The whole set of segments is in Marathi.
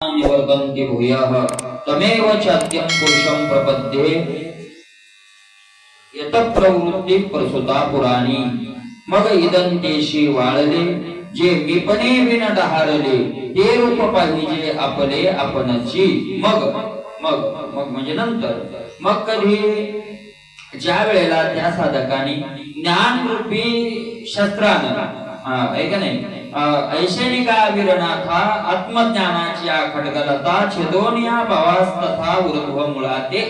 निवर्तन्ति भूयः तमेव चाद्यं पुरुषं प्रपद्ये यत प्रवृत्ती प्रसुता पुराणी। मग इदंतेशी वाळले जे मीपणे विन डहारले ते रूप पाहिजे आपले आपणची। मग मग मग म्हणजे नंतर मग कधी ज्या वेळेला त्या साधकाने ज्ञान रूपी शस्त्रानं ऐका नाही ऐशनिका विरणाथा आत्मज्ञानाची खडगलता छेदोनिया भावास तथा ऊर्ध्व मुळाते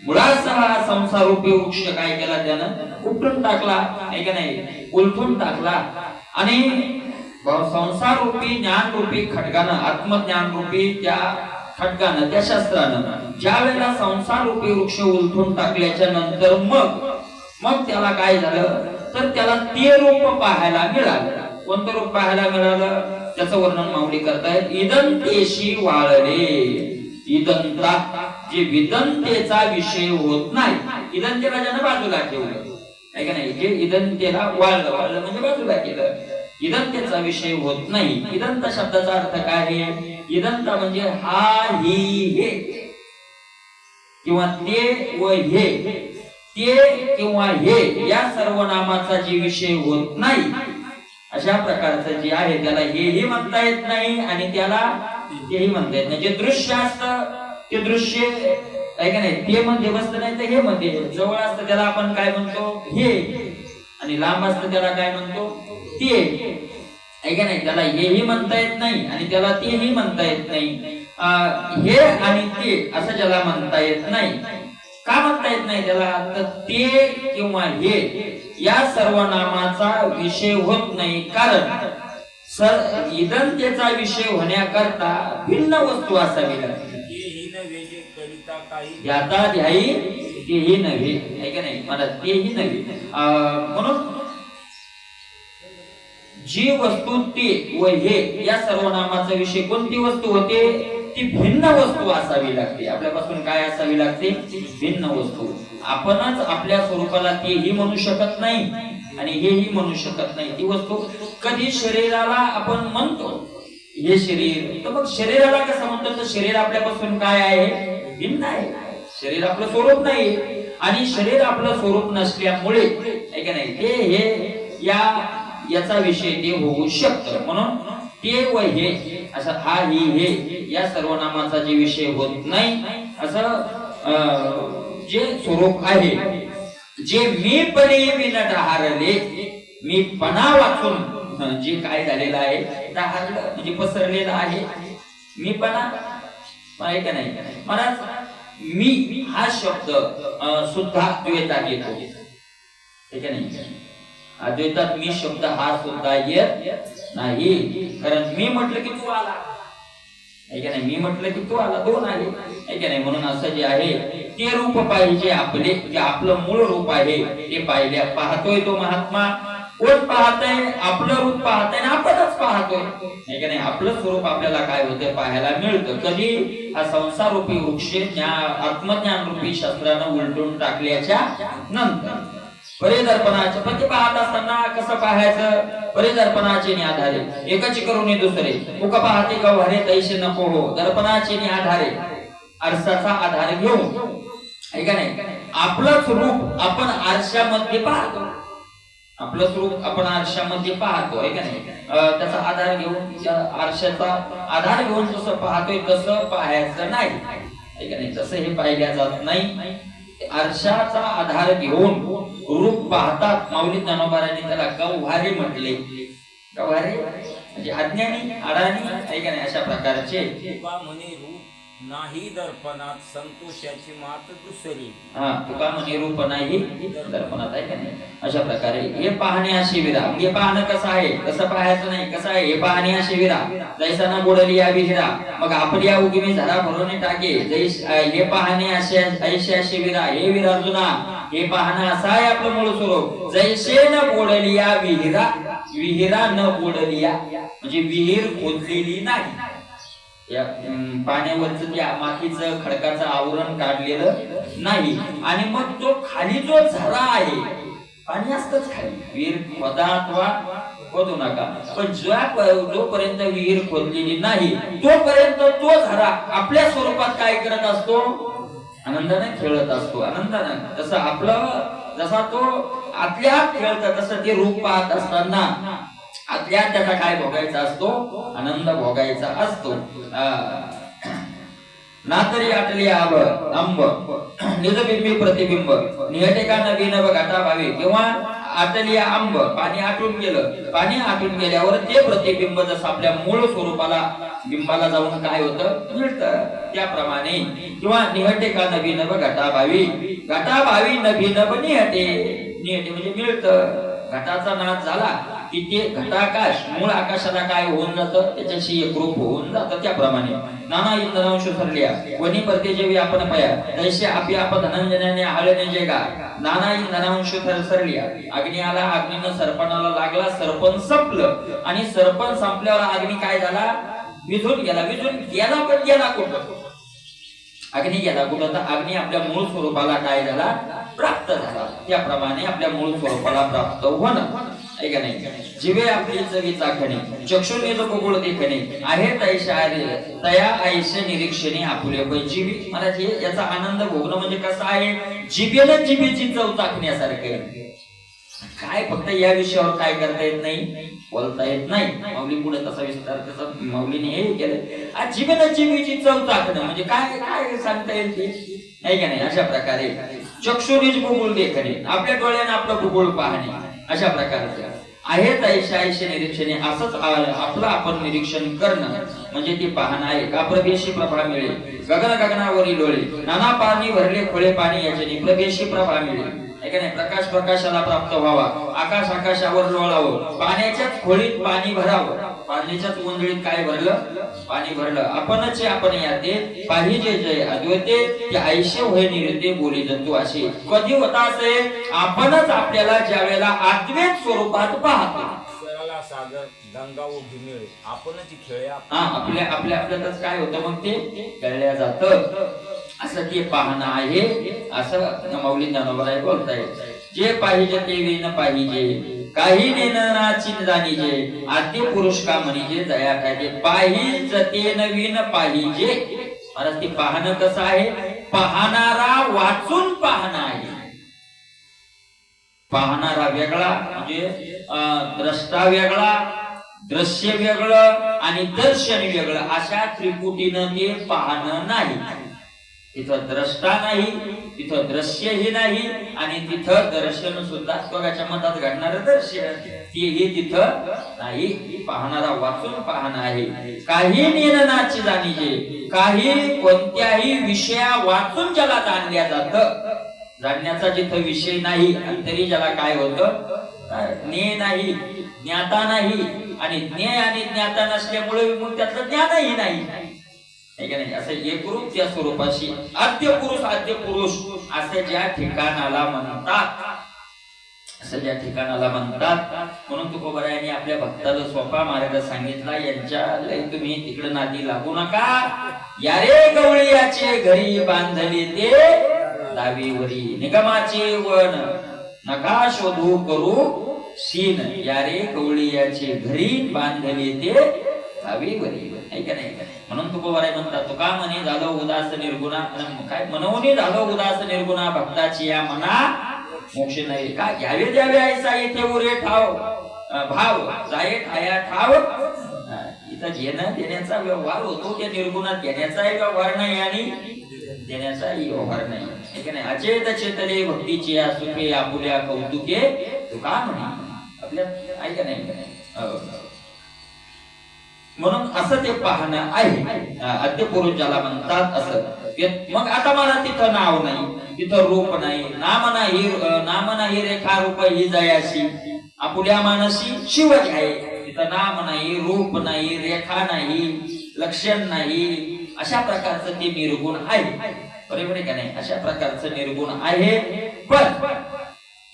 मुळासह संसार रूपी वृक्ष काय केला त्यानं उपटून टाकला ऐका नाही उलटून टाकला आणि संसार रूपी ज्ञान रूपी खडगानं आत्मज्ञान रूपी त्या खडगानं त्या शस्त्रानं ज्या वेळेला संसार रूपी वृक्ष उलटून टाकल्याच्या नंतर मग त्याला काय झालं तर त्याला ते रूप पाहायला मिळालं। कोणतं रूप पाहायला मिळालं त्याचं वर्णन माऊली करतायत। इदंतेशी वाळले इदंता जे विदंतेचा विषय होत नाही इदंतेला ज्यानं बाजूला ठेवलं आहे का नाही जे इदंतेला वाळलं म्हणजे बाजूला केलं इदंतेचा विषय होत नाही। इदंत शब्दाचा अर्थ काय आहे इदंत म्हणजे हा ही हे किंवा ते व हे ते किंवा हे या सर्व नामाचा जे विषय होत नाही अशा प्रकारचं जे आहे त्याला हेही म्हणता येत नाही आणि त्याला तेही म्हणता येत नाही। जे दृश्य असतं ते दृश्य आहे का नाही ते मध्ये बसत नाही तर हे मध्ये जवळ असतं त्याला आपण काय म्हणतो हे आणि लांब असतं त्याला काय म्हणतो ते आहे का नाही त्याला हेही म्हणता येत नाही आणि त्याला तेही म्हणता येत नाही। हे आणि ते असं ज्याला म्हणता येत नाही का म्हणता येत नाही त्याला तर ते किंवा हे या सर्व नामाचा विषय होत नाही कारण इदंतेचा विषय होण्याकरता भिन्न वस्तू असावी लागते। याता ध्यायी तेही नव्हे आहे का नाही मला तेही नव्हे म्हणून जी वस्तू ते व हे या सर्व नामाचा विषय कोणती वस्तू होते ती भिन्न वस्तू असावी लागते। आपल्यापासून काय असावी लागते भिन्न वस्तू। आपणच आपल्या स्वरूपाला तेही म्हणू शकत नाही आणि हेही म्हणू शकत नाही। ती वस्तू कधी शरीराला आपण म्हणतो हे शरीर तर मग शरीराला कसं म्हणतो तर शरीर आपल्यापासून काय आहे भिन्न आहे। शरीर आपलं स्वरूप नाही आणि शरीर आपलं स्वरूप नसल्यामुळे ऐका नाही ते हे याचा विषय ते होऊ शकतं। म्हणून ते व हे असं हा ही हे या सर्व नामाचा जे विषय होत नाही असं जे स्वरूप आहे जे मीपणे विन डहारले मीपणा वाचून जे काय झालेलं आहे डहारलं म्हणजे पसरलेलं आहे मीपणा आहे का नाही मला मी हा शब्द सुद्धा द्वैतात येतो ठीक आहे नाही अद्वैतात मी शब्द हा सुद्धा येत नाही कारण मी म्हटलं की तू आला आहे का नाही मी म्हटलं की तू आला दोन आले आहे का नाही। म्हणून असं जे आहे ते रूप पाहिजे आपले जे आपलं मूळ रूप आहे ते पाहिल्या पाहतोय तो महात्मा कोण पाहतोय आपलं रूप पाहतोय ना आपणच पाहतोय आहे का नाही। आपलं स्वरूप आपल्याला काय होतं पाहायला मिळतं कधी हा संसार रूपी वृक्ष आत्मज्ञान रूपी शस्त्रानं उलटून टाकल्याच्या नंतर परिदर्पणाचे पण ते पाहत असताना कसं पाहायचं परिदर्पणाचे आधारे एकाची करून दुसरे मुख पाहते गव्हारे तैसे नको हो दर्पणाचे आधारे आरसाचा आधार घेऊन ऐका नाही आपलं स्वरूप आपण आरशामध्ये पाहतो आपलं स्वरूप आपण आरशामध्ये पाहतो ऐका नाही त्याचा आधार घेऊन त्या आरशाचा आधार घेऊन जसं पाहतोय तसं पाहायचं नाही ऐका नाही तसं हे पाहिल्या जात नाही। आरशाचा आधार घेऊन रूप पाहतात माऊली ज्ञानोबारांनी त्याला गव्हारे म्हटले गव्हारे म्हणजे अज्ञानी अडाणी ऐका नाही अशा प्रकारचे म्हणे रूप नाही दर्पणात संतोषाची मात दुसरी तुका म्हणे रूप नाही दर्पणात आहे का नाही अशा प्रकारे हे पाहण्याशी विरा हे पाहणं कसं आहे कसं पाहायचं नाही कसं आहे हे पाहण्याशी विरा जैसा ना बुडली या विहिरा मग आपली या उगिमी झरा भरून टाके हे पाहणे ऐशी विरा हे विरा जुना हे पाहणं असं आहे आपलं मूळ स्वरूप जैसे न बुडली या विहिरा विहिरा न बुडली या म्हणजे विहीर खोदलेली नाही या पाण्यावरचं त्या मातीचं खडकाचं आवरण काढलेलं नाही आणि मग तो खाली जो झरा आहे पाणी असतच खाली विहीर खोदा अथवा खोदू नका. पण जोपर्यंत विहीर खोदलेली नाही तोपर्यंत तो झाडा आपल्या स्वरूपात काय करत असतो, आनंदाने खेळत असतो. आनंदाने तसं आपलं जसा तो आतल्या खेळत तसं ते रूप पाहत असताना आतल्या त्याचा काय भोगायचा असतो, आनंद भोगायचा असतो. ना तरी आटली आंब निजबिंबी प्रतिबिंब निहटेका नवीन घाटा भावे. किंवा आटली आंब पाणी आटून गेलं, पाणी आटून गेल्यावर ते प्रतिबिंब जसं आपल्या मूळ स्वरूपाला बिंबाला जाऊन काय होतं, मिळतं. त्याप्रमाणे किंवा निहटेका नवीन घाटा भावी नवीन निहटे. निहटे म्हणजे मिळतं. घटाचा नाद झाला की ते घटाकाश मूळ आकाशाला काय होऊन जातं, त्याच्याशी एकरूप होऊन जातं. त्याप्रमाणे नाना इंद्रांश सरल्या वनी परते जेवी आपण पया तैसे आपी आप धनंजनाने आळने जेगा. नाना इंद्रांश सरल्या, अग्नी आला, अग्नीनं सर्पणाला लागला, सर्पण संपलं. आणि सर्पण संपल्यावर अग्नी काय झाला, विझून गेला. विझून गेला पण गेला कुठं, अग्नी गेला कुठं, तर अग्नी आपल्या मूळ स्वरूपाला काय झाला, प्राप्त झाला. त्याप्रमाणे आपल्या मूळ स्वरूपाला प्राप्त होणं आहे का नाही. जीवे आपली चवी चाखणे चक्षुर्ने जो बघूळ देखणे आहे तया ऐसे निरीक्षणे आपुले पै. जीवी महाराज याचा आनंद भोगणं म्हणजे कसं आहे, जिभेला जिभेची चव चाखण्यासारखं आहे. काय फक्त या विषयावर काय करता येत नाही, बोलता येत नाही. माऊली पुढे तसा विस्तार त्याचा माऊलीने हे केलं. आज जीवेला जिभेची चव चाखणं म्हणजे काय काय सांगता येईल ते, आहे का नाही. अशा प्रकारे चक्षुरीच भूगोल देखणे, आपल्या डोळ्याने आपलं भूगोल पाहणे, अशा प्रकारचं आहे तैशायशे निरीक्षणे. असंच आपलं आपण निरीक्षण करणं म्हणजे ते पाहणं आहे. का प्रभेशी प्रभा मिळेल गगनावरील डोळे नाना पाणी भरले खोळे पाणी याच्याने प्रभेशी प्रभा मिळेल. प्रकाश प्रकाशाला प्राप्त व्हावा, आकाश आकाशावर लोळावं, पाण्याच्याच खोळीत पाणी भरावं, पाण्याच्याच उंजळीत काय भरलं, पाणी भरलं. आपणच आपण याते पाहिजे जय अद्वैते ते ऐशे होय निरते बोली जंतू असे. कधी होता असे, आपणच आपल्याला ज्या वेळेला अद्वैत स्वरूपात पाहतो. सागर गंगा उभी मिळे आपणच खेळ आपल्या आपल्यातच काय होतं, मग ते कळल्या जातं. असं ते पाहणं आहे, असं माऊली ज्ञानोबराय बोलताय. जे पाहिजे ते विन पाहिजे काही नेनाची जाणीजे आद्य पुरुष का म्हणीजे दया काय. पाहिजे ते नवीन पाहिजे. महाराज ते पाहणं कसं आहे, पाहणारा वाचून पाहणं आहे. पाहणारा वेगळा म्हणजे द्रष्टा वेगळा, दृश्य वेगळं आणि दर्शन वेगळं, अशा त्रिपुटीनं ते पाहणं नाही. तिथं द्रष्टा नाही, तिथं दृश्यही नाही आणि तिथं दर्शन सुद्धा स्वतःच्या मतात घडणारं दर्शन तेही तिथं नाही. पाहणारा वाचून पाहणं आहे. काही नेननाची जाणीजे, काही कोणत्याही विषया वाचून ज्याला जाणल्या जातं, जाणण्याचा जिथं विषय नाही तरी ज्याला काय होतं, ज्ञेय नाही, ज्ञाता नाही. आणि ज्ञेय आणि ज्ञाता नसल्यामुळे मग त्यातलं ज्ञानही नाही, नाही. असं एकरूप त्या स्वरूपाशी आद्य पुरुष असं ज्या ठिकाणाला म्हणतात, असं ज्या ठिकाणाला म्हणतात. म्हणून तुकोबारायांनी आपल्या भक्ताला सोपा मार्ग सांगितला. यांच्या तुम्ही तिकडे नादी लागू नका. यारे गवळीयाचे घरी बांधले ते दावीवरी निगमाचे वन नका शोधू करू सीन. यारे गवळीयाचे घरी बांधले ते दावीवरी, ऐका नाही. म्हणून तुकोबाराय म्हणतात, तुका म्हणे झालं उदास निर्गुणा, काय मनवणी झालं उदास निर्गुणा भक्ताची या मना मोक्ष नाही. का घ्यावे द्यावे ऐसा येथे उरे ठाव भाव जाये ठाया ठाव. इथं घेणं देण्याचा व्यवहार होतो, त्या निर्गुणात घेण्याचाही व्यवहार नाही आणि देण्याचाही व्यवहार नाही, ठीक नाही. अचेत चेतले भक्तीची या सुखे आपुल्या कौतुके तुका म्हणे आपल्या, ऐका नाही. म्हणून असं ते पाहणं आहे, आद्य पुरुष ज्याला म्हणतात असं. मग आता मला तिथं नाव नाही, तिथं रूप नाही, नाम नाही रेखा रूप ही जयाशी आपुल्या मानसी शिव आहे. तिथं नाम नाही, रूप नाही, रेखा नाही, लक्षण नाही, अशा प्रकारचं ते निर्गुण आहे. बरोबर आहे का नाही. अशा प्रकारचं निर्गुण आहे. पण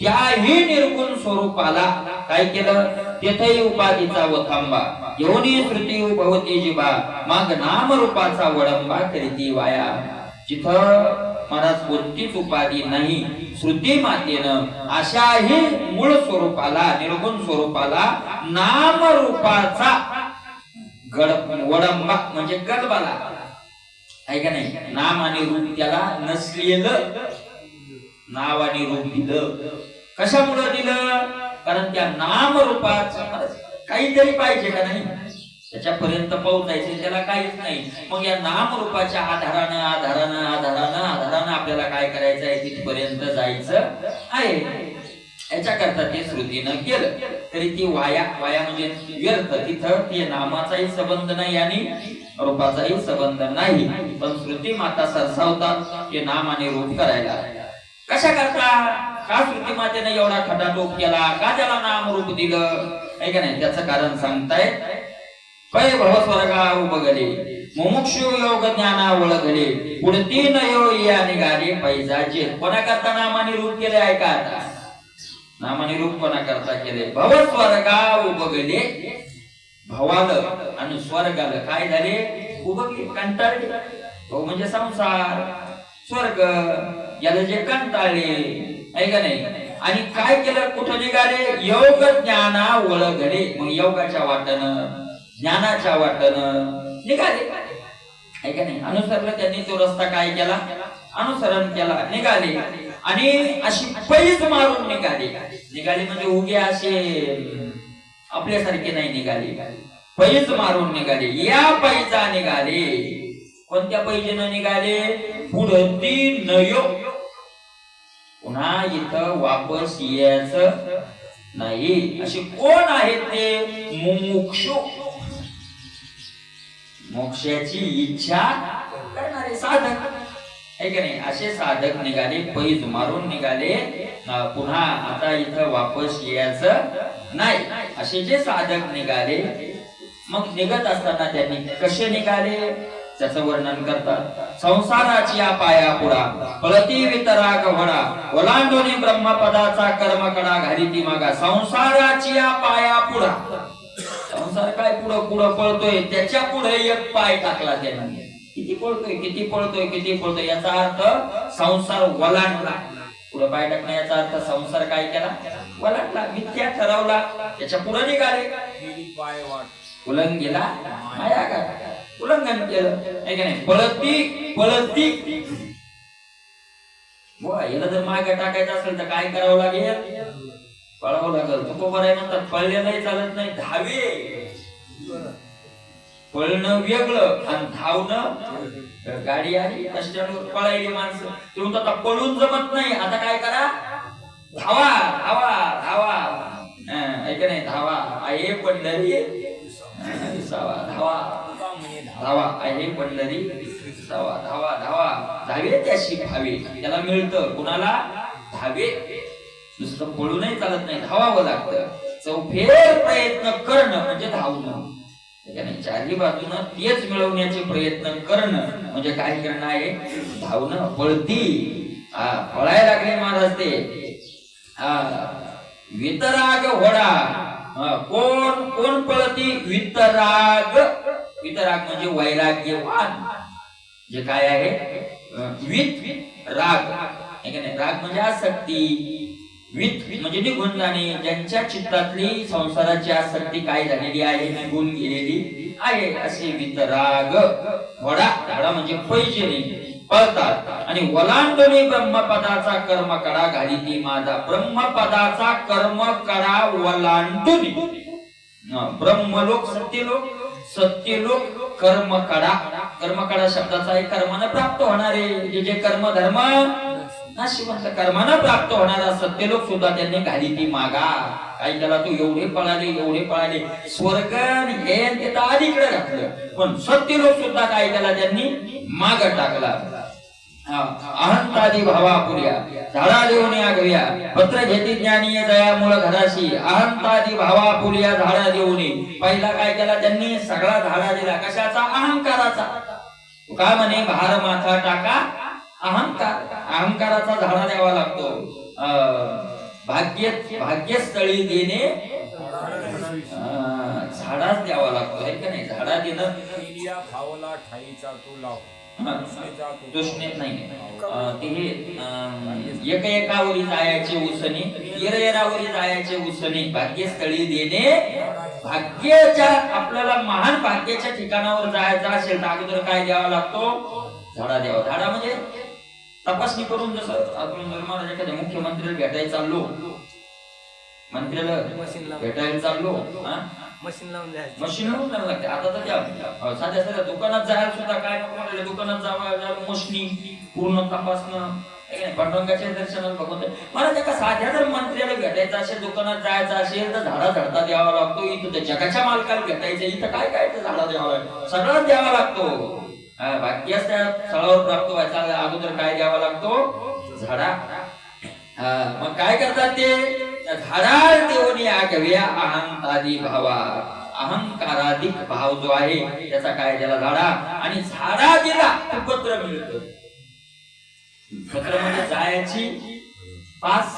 त्याही निर्गुण स्वरूपाला काय केलं, तेथही उपाधीचा वथांबा घेऊन श्रुती भवती जिबा माग नाम रूपाचा वडंबा करीती वाया. जिथं महाराज कोणतीच उपाधी नाही, श्रुती मातेनं अशाही मूळ स्वरूपाला, निर्गुण स्वरूपाला नाम रूपाचा वडंबा म्हणजे गलबाला आहे का नाही, नाम आणि रूप त्याला नसलेलं नाव आणि रूप दिलं. कशामुळे दिलं? कारण त्या नाम रूपाचं काहीतरी पाहिजे का नाही, त्याच्यापर्यंत पोहोचायचे त्याला काहीच नाही. मग या नाम रूपाच्या आधारानं आधारानं आधारानं आधारानं आपल्याला काय करायचं आहे, तिथपर्यंत जायचं आहे. याच्याकरता ते श्रुतीनं केलं. तरी ती वाया म्हणजे व्यर्थ, तिथं ते नामाचाही संबंध नाही आणि रूपाचाही संबंध नाही. पण श्रुती माता सरसावतात ते नाम आणि रूप करायला. कशा करता? का श्रुती मातेने एवढा खटाटोप केला, का त्याला नाम रूप दिलं आहे का नाही, त्याचं कारण सांगतायत. पै भवस्वर्गा उबगले मुमुक्षु योग ज्ञाना ओळखले पुढती नयो या निघाले पैजाचे. कोणाकरता नामाने रूप केले ऐका आता. नामाने रूप कोणाकरता केले? भवस्वर्गा उबगले, भवालं आणि स्वर्गाला काय झाले? उबगले, कंटाळले. तो म्हणजे संसार, स्वर्ग याला जे कंटाळले आहे का नाही. आणि काय केलं? कुठं निघाले? योग ज्ञाना ओळखले. मग योगाच्या वाटनं ज्ञानाच्या वाटनं निघाले आहे का नाही. अनुसरलं त्यांनी, तो रस्ता काय केला? अनुसरण केला, निघाले. आणि अशी पैज मारून निघाले. निघाले म्हणजे उगे असे आपल्यासारखे नाही निघाले, पैज मारून निघाले. या पैजा निघाले. कोणत्या पैजेनं निघाले? पुढती नयो, पुन्हा इथं वापस यायचं नाही. असे कोण आहेत ते? मुमुक्षु, मोक्षाची इच्छा करणारे साधक आहे का नाही. असे साधक निघाले, पैज मारून निघाले. पुन्हा आता इथं वापस यायचं नाही, असे जे साधक निघाले. मग निघत असताना त्यांनी कसे निघाले त्याचं वर्णन करतात. संसाराची या पाया पुढा पळती वितराग घोडा ओलांडोनी ब्रह्मपदाचा कर्मकडा घाली ती मागा. संसाराची या पाया पुढा, संसार काय पुढं पुढं पळतोय, त्याच्या पुढे एक पाय टाकला त्याने. किती पळतोय किती पळतोय किती पळतोय, याचा अर्थ संसार वलांडला. पुढे पाय टाकणं याचा अर्थ संसार काय केला? वलांडला, मिथ्या ठरवला, त्याच्या पुढे निघाले. पाय वाट उल्लंघिला माया का उल्लंघन केलं आहे का नाही. पळती पळती याला जर मागे टाकायचं असेल तर काय करावं लागेल? पळावं लागेल. तुकोबर आहे म्हणतात पळलेलंही चालत नाही, धावे. पळणं वेगळं आणि धावणं. गाडी आली रस्त्यावर पळायली माणसं, ते म्हणतात आता पळून जमत नाही, आता काय करा? धावा धावा धावा आहे का नाही. धावा आहे पंढरी धावा धावा आहे पंढरी धावा धावा धावा. धावे त्याशी भावे, त्याला मिळतं कुणाला? धावे. नुसतं पळूनही चालत नाही, धावावं लागतं. चौफेर प्रयत्न करणं म्हणजे धावणं. चारही बाजूनं तेच मिळवण्याचे प्रयत्न करणं म्हणजे काय करणं आहे? धावणं. पळती पळायला लागले महाराज ते. वितराग घोडा. कोण कोण पळती? वितराग. वितराग म्हणजे वैराग्यवान. जे काय आहे? वित राग आहे का नाही. राग म्हणजे आसक्ती, वित म्हणजे निघून जाणे. ज्यांच्या चित्तातली संसाराची आसक्ती काय झालेली आहे? निघून गेलेली आहे, असे वितराग. घोडा, घोडा म्हणजे पैजेने पळतात. आणि वलांडोनी ब्रह्मपदाचा कर्मकडा घाली ती माझा. ब्रह्मपदाचा कर्मकडा वलांडून ब्रह्मलोक सत्यलोक, सत्यलोक कर्मकडा. कर्मकडा शब्दाचा आहे कर्मानं प्राप्त होणारे जे कर्म धर्म नाशिवंत कर्मानं प्राप्त होणारा सत्यलोक सुद्धा त्यांनी घाली ती मागा. काय त्याला तू एवढे पळाले स्वर्ग हे तिथं आधीकडे घातलं, पण सत्यलोक सुद्धा काय त्याला त्यांनी माग टाकला. अहंतादी भावा पुर्या झाडा देऊन आगव्या पत्र घेती ज्ञानीय जया मूळ घराशी. अहंतादी भावा पुर्या झाडा देऊन पहिला काय केला त्यांनी? सगळा झाडा दिला. कशाचा? अहंकाराचा. का म्हणे? भार माथा टाका अहंकार. अहंकाराचा झाडा द्यावा लागतो. भाग्यस्थळी देणे झाडाच द्यावा लागतो आहे का नाही. झाडा देणं खावला ठाईचा तो लाव. तृष्णेत नाही ते हे एकावरी जायचे उसने येरावरी जायचे उसने भाग्यस्थळी देणे भाग्याच्या आपल्याला महान भाग्याच्या ठिकाणावर जायचं असेल तर अगोदर काय द्यावा लागतो झाडा द्यावा झाडा म्हणजे तपासणी करून जसं आपण महाराज एखाद्या मुख्यमंत्र्याला भेटायला चाललो मंत्र्याला भेटायला चाललो मशीन लावून द्यायचं मशीन लावून द्यावं लागते आता तर त्या साध्या साध्या दुकानात जायला सुद्धा काय नको म्हणाले दुकानात जावं मशनी पूर्ण तपासणं पांडुरंगाच्या दर्शनाला बघत मला त्या साध्या जर मंत्र्याला भेटायचं असेल दुकानात जायचं असेल तर झाडा झडता द्यावा लागतो इथं त्या जगाच्या मालकाला भेटायचं इथं काय काय झाडा द्यावा लागतो सगळं द्यावा लागतो भाग्यास त्या स्थळावर प्राप्त व्हायचा अगोदर काय द्यावा लागतो झाडा मग काय करतात ते झाडा देऊन आगव्या अहंतादी भावा अहंकाराधिक भाव जो आहे त्याचा काय त्याला झाडा आणि झाडा दिला पत्र मिळतं पत्र म्हणजे जायची पास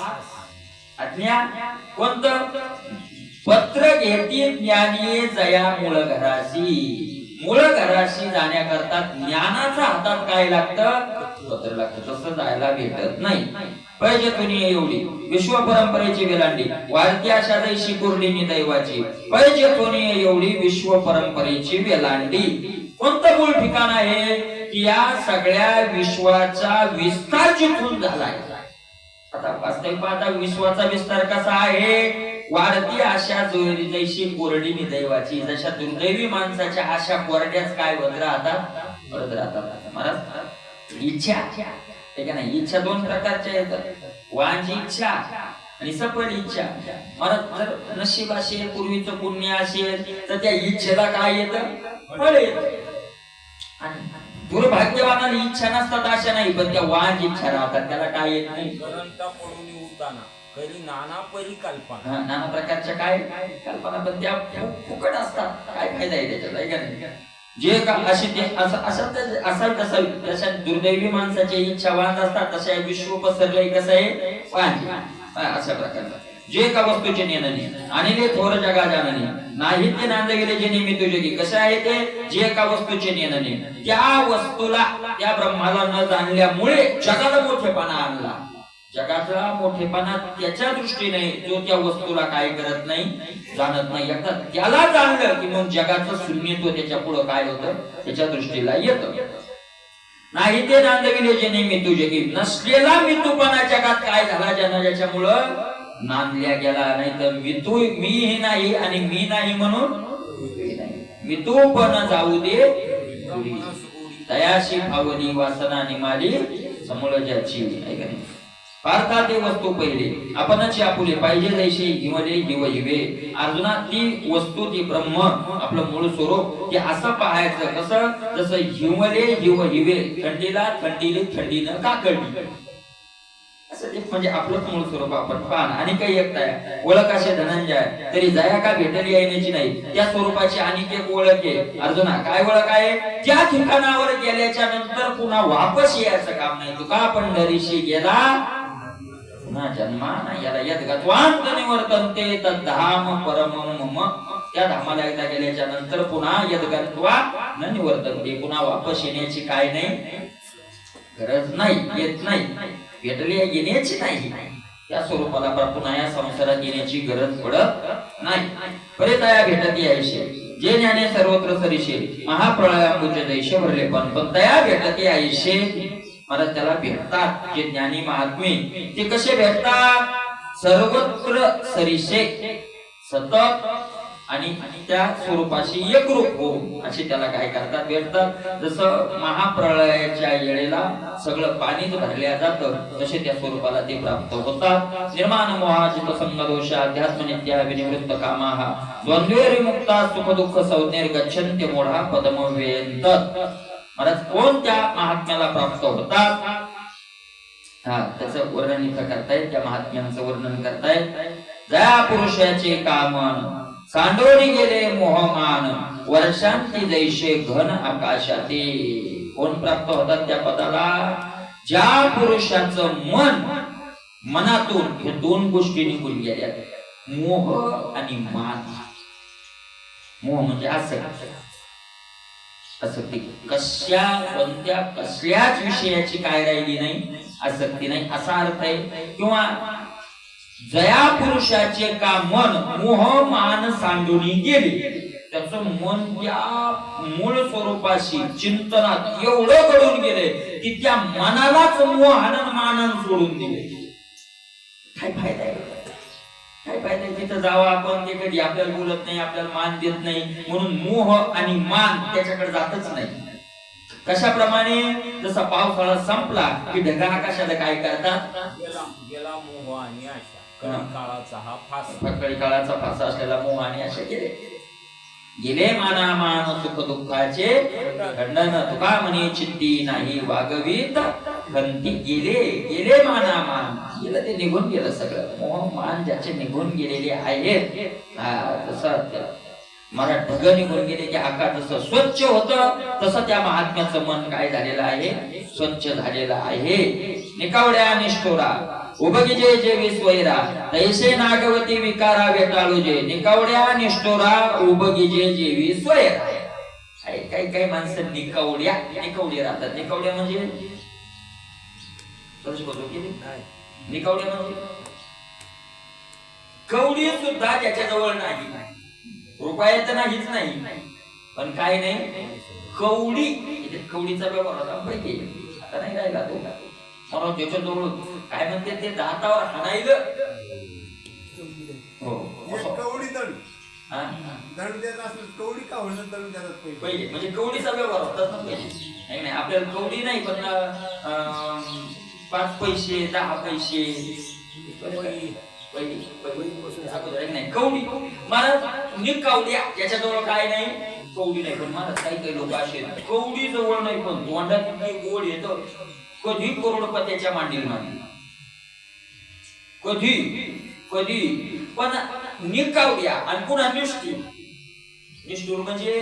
आज्ञा कोणतं पत्र घेती ज्ञानी जया मूळ घराशी जाण्याकरता ज्ञानाचा हातात काय लागतं पत्र लागतं तसं जायला भेटत नाही पाहिजे तुम्ही एवढी विश्व परंपरेची वेलांडी वाढती आशा दैशी कुर्लिनी दैवाची पाहिजे तुम्ही एवढी विश्व परंपरेची वेलांडी कोणतं मूळ ठिकाण आहे की या सगळ्या विश्वाचा विस्तार जिथून झालाय आता वास्तविक पाहता विश्वाचा विस्तार कसा आहे वाढती आशा दैशी कोरडीनी दैवाची जशा दुर्दैवी माणसाच्या आशा कोरड्याच काय होत राहतात महाराज इच्छा ठीक आहे ना इच्छा दोन प्रकारच्या येतात वांजी इच्छा आणि सफल इच्छा महाराज जर नशीब असेल पूर्वीचं पुण्य असेल तर त्या इच्छेला काय येतं फळ येतं आणि दुर्भाग्यवानाला इच्छा नसतात अशा नाही पण त्या वांज इच्छा राहतात त्याला काय येत नाही नाना परिकल्पना नाना प्रकारच्या काय कल्पना पण त्या फुकट असतात काय फायदा आहे त्याच्यात आहे का नाही जे का अशी ते असं जशा दुर्दैवी माणसाची इच्छा वांज असतात तशा विश्व पसरलंय कसं आहे वांज अशा प्रकारचा जे का वस्तूचे नेननी आणि ते थोर जगा जाणनी नाही ते नांदविले जे निमित्त जगी कसं आहे ते जे का वस्तूचे नेननी त्या वस्तूला त्या ब्रह्माला न जाणल्यामुळे जगाला मोठेपणा आणला जगाचा मोठेपणा त्याच्या दृष्टीने जो त्या वस्तूला काय करत नाही जाणत नाही एकदा त्याला जाणलं की मग जगाचं शून्यत्व त्याच्या पुढे काय होतं त्याच्या दृष्टीला येतं नाही ते नांदविले जे निमित्त जगी नसलेला मितूपणा जगात काय झाला ज्याच्यामुळं नांदल्या गेला नाही तर मी हे नाही आणि मी नाही म्हणून मितूपण जाऊ दे तयाशी भावनी वासना निमाली समूळ ज्याची आहे का नाही पार्था ते वस्तू पहिले आपणच आपुले पाहिजे जैसे हिमले हिव हिवे अर्जुना ती वस्तू ती ब्रह्म आपलं मूळ स्वरूप ते असं पाहायचं कसं जसं हिमले हिव हिवे थंडीला थंडीने थंडीनं का कळली असं ते म्हणजे आपलं मूळ स्वरूप आपण पाहण आणि काही एकताय ओळख असे धनंजय तरी जया का भेटली येण्याची नाही त्या स्वरूपाची आणि एक ओळख आहे अर्जुना काय ओळख आहे त्या ठिकाणावर गेल्याच्या नंतर पुन्हा वापस यायचं काम नाही तुका पंढरीशी गेला पुन्हा जन्मा याला यद्गत्वांत निवर्तन्ते तद्धाम परमं मम त्या धामाला एकदा गेल्याच्या नंतर पुन्हा यद्गत्वा न निवर्तन्ते पुन्हा वापस येण्याची काय नाही गरज नाही येत नाही भेटली येण्याची नाही त्या स्वरूपाला पुन्हा या संसारात येण्याची गरज पडत नाही परितया भेटत यायशे जे ज्ञाने सर्वत्र सरीशे महाप्रळयांबुचे दैश भरले पण तया भेटत यायशे मला त्याला भेटतात जे ज्ञानी महात्मे ते कसे भेटतात सर्वत्र सरीशे सतत आणि त्या स्वरूपाशी एकरूप होऊन असे त्याला काय करतात भेटतात जसं महाप्रळयाच्या वेळेला सगळं पाणीच भरल्या जातं तसे त्या स्वरूपाला ते प्राप्त होतात निर्माण मोहाजित संगदोष अध्यात्म नित्य विनिवृत्त कामाः द्वंद्वे मुक्ता सुख दुःख संज्ञेर गच्छन्ते मोढा पदमव्येंतत महाराज कोण त्या महात्म्याला प्राप्त होतात त्याचं वर्णन इथं करतायत त्या महात्म्यांचं वर्णन करतायत जया पुरुषाचे कामन सांडोरी गेले मोहमान वर्षांती जैसे घन आकाशाते कोण प्राप्त होतात त्या पदाला ज्या पुरुषाचं मन मनातून हे दोन गोष्टी निघून गेल्या मोह आणि मान मोह म्हणजे असं आसक्ती कोणत्या कसल्याच विषयाची काय राहिली नाही, आसक्ती नाही असा अर्थ आहे. किंवा जया पुरुषाचे का मन मोह मान सांडून गेले, त्याचं मन त्या मूळ स्वरूपाशी चिंतनात एवढं घडून गेले की त्या मनालाच मोहानं मानन सोडून दिले. काय फायदा आहे, काय फायदा आहे? तिथं जावं आपण, ते कधी आपल्याला बोलत नाही, आपल्याला मान देत नाही, म्हणून मोह आणि मान त्याच्याकडे जातच नाही. कशाप्रमाणे जसा पावसाळा संपला की ढगा आकाशाला काय करतात, गेला मोह आणि आशा, काळाचा हा फास, फकळी काळाचा फासा असलेला मोह आणि आशा गेले मानामान सुख दुःखाचे खंडन, तुका म्हणे चित्ती नाही वागवीत गंती. गेले मानामान, गेलं ते निघून गेलं सगळं मोह मान ज्याचे निघून गेलेले आहेत. तसं मला ढग निघून गेले की आकाश जसं स्वच्छ होतं तसं त्या महात्म्याचं मन काय झालेलं आहे, स्वच्छ झालेलं आहे. निकावड्या निष्ठोरा उभगिजे जे विस्वैरा तैसे नागवती विकारा वेटाळू जे. निकावड्या निष्ठोरा उभगिजे जे विस्वैरा. काही काही माणसं निकावड्या राहतात. निकावड्या म्हणजे निकावड्या म्हणजे कवडी सुद्धा त्याच्याजवळ नाही, रुपया तर नाहीच नाही, पण काय नाही कवडीचा व्यवहार होता पैकी, आता नाही राहिला तो. म्हणून त्याच्याजवळ काय म्हणते ते दातावर हाणायलं. कवडी दंड देत असलं, कवडी का होणार दंड देतात पहिले, म्हणजे कवडीचा व्यवहार होता ना पहिले. नाही आपल्याला कवडी नाही, पण 5 पैसे 10 पैसे नाही कवडी. महाराज निकावड्या याच्याजवळ काय नाही, कवडी नाही. पण महाराज काही लोक असे कवडी जवळ नाही पण तोंडात गोड येतं. कधी करोडपत्याच्या मांडील मांडली, कधी पण निकावड्या. आणि पुन्हा निष्ठूर म्हणजे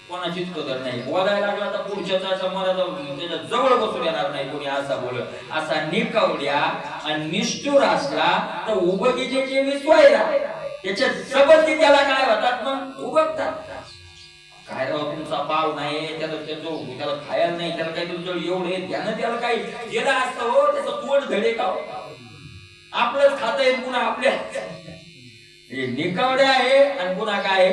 कोणाचीच कदर नाही. बोलायला लागला तर पुढच्याचा मला त्याच्या जवळ बसून येणार नाही कोणी असा बोलत. असा निकावड्या आणि निष्ठूर असला तर उभगीचे जे विसवायला त्याच्या सबंधी त्याला काय होतात, मग उभगतात. काय राव तुमचा पाव नाही, त्याला खायला नाही, त्याला काही तुमचं एवढे त्यानं त्याला काही गेला असतं हो, त्याचं तोंड धडे का आपलंच खाता येईल पुन्हा आपल्या. निकावड्या आहे आणि पुन्हा काय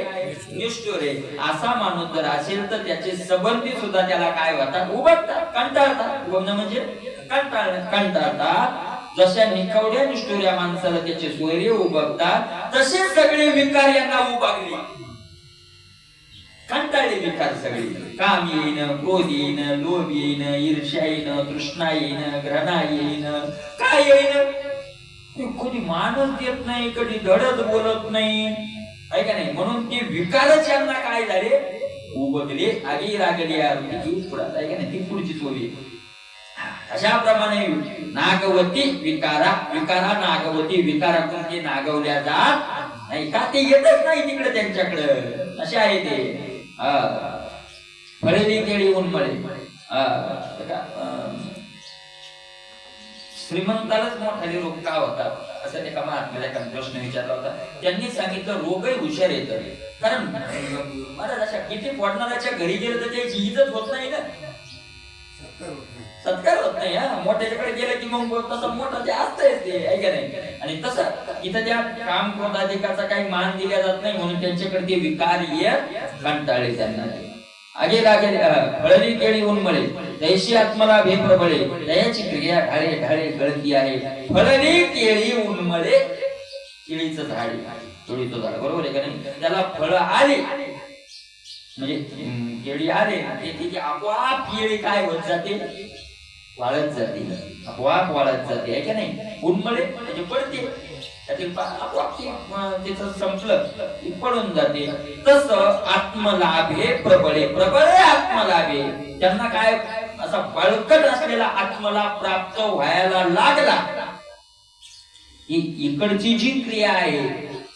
निष्ठुर आहे. असा माणूस जर असेल तर त्याचे संबंधी सुद्धा त्याला काय होतात, उभगतात, कंटाळतात. उभगणं म्हणजे कंटाळतात. जशा निकावड्या निष्ठुऱ्या माणसाला त्याचे सोयरे उभगतात, तसे सगळे विकार यांना उभागले. कंटाळले विकार सगळे. काम येईन, क्रोध येईन, लोभ येईन, ईर्ष्या येईन, तृष्णा येईन, घृणा येईन, काय येईन. कधी मानच देत नाही, कधी धडच बोलत नाही, आहे का नाही. म्हणून ते विकारच यांना काय झाले, उभगले. आगी रागली पुढात, आहे का नाही. ती पुढची चोरी. अशाप्रमाणे नागवती विकारा नागवती विकारा कोणते नागवल्या जात नाही का, ते येतच नाही तिकडे त्यांच्याकडे. असे आहे ते. फळेली केळी उन्मळे. श्रीमंतालाच मोठाले रोग का होतात असं एका महात्म्याला एका प्रश्न विचारला होता. त्यांनी सांगितलं रोगही हुशार येतं. कारण महाराज अशा किती पोटणाऱ्याच्या घरी गेलं तर त्याची इज्जत होत नाही ना, सत्कार होत नाही. मोठ्याच्याकडे गेलं की मग तसं मोठं ते असतंच ते, आहे का नाही. आणि तसं इथं त्या काम क्रोधाधिकाचा काही मान दिला जात नाही, म्हणून त्यांच्याकडे ते विकार येत कंटाळले त्यांना. आगे लागे फळली केळी उन्मळे तैशी आत्मला भे प्रबळे. दयाची क्रिया ढाळे ढाळे गळती आहे. फळली केळी उन्मळे, केळीचं झाड, केळीचं झाड बरोबर आहे का नाही. त्याला फळ आले म्हणजे केळी आले, त्याची आपोआप केळी काय होत जाते, वाळत जाते, आपोआप वाळत जाते, आहे का नाही. उन्मळे म्हणजे पडते, त्यातील आपोआप त्याचं संपलं पडून जाते. तसं आत्मलाभे प्रबळे आत्मलाभे. त्यांना काय असा बळकट असलेला आत्मलाभ प्राप्त व्हायला लागला की इकडची जी क्रिया आहे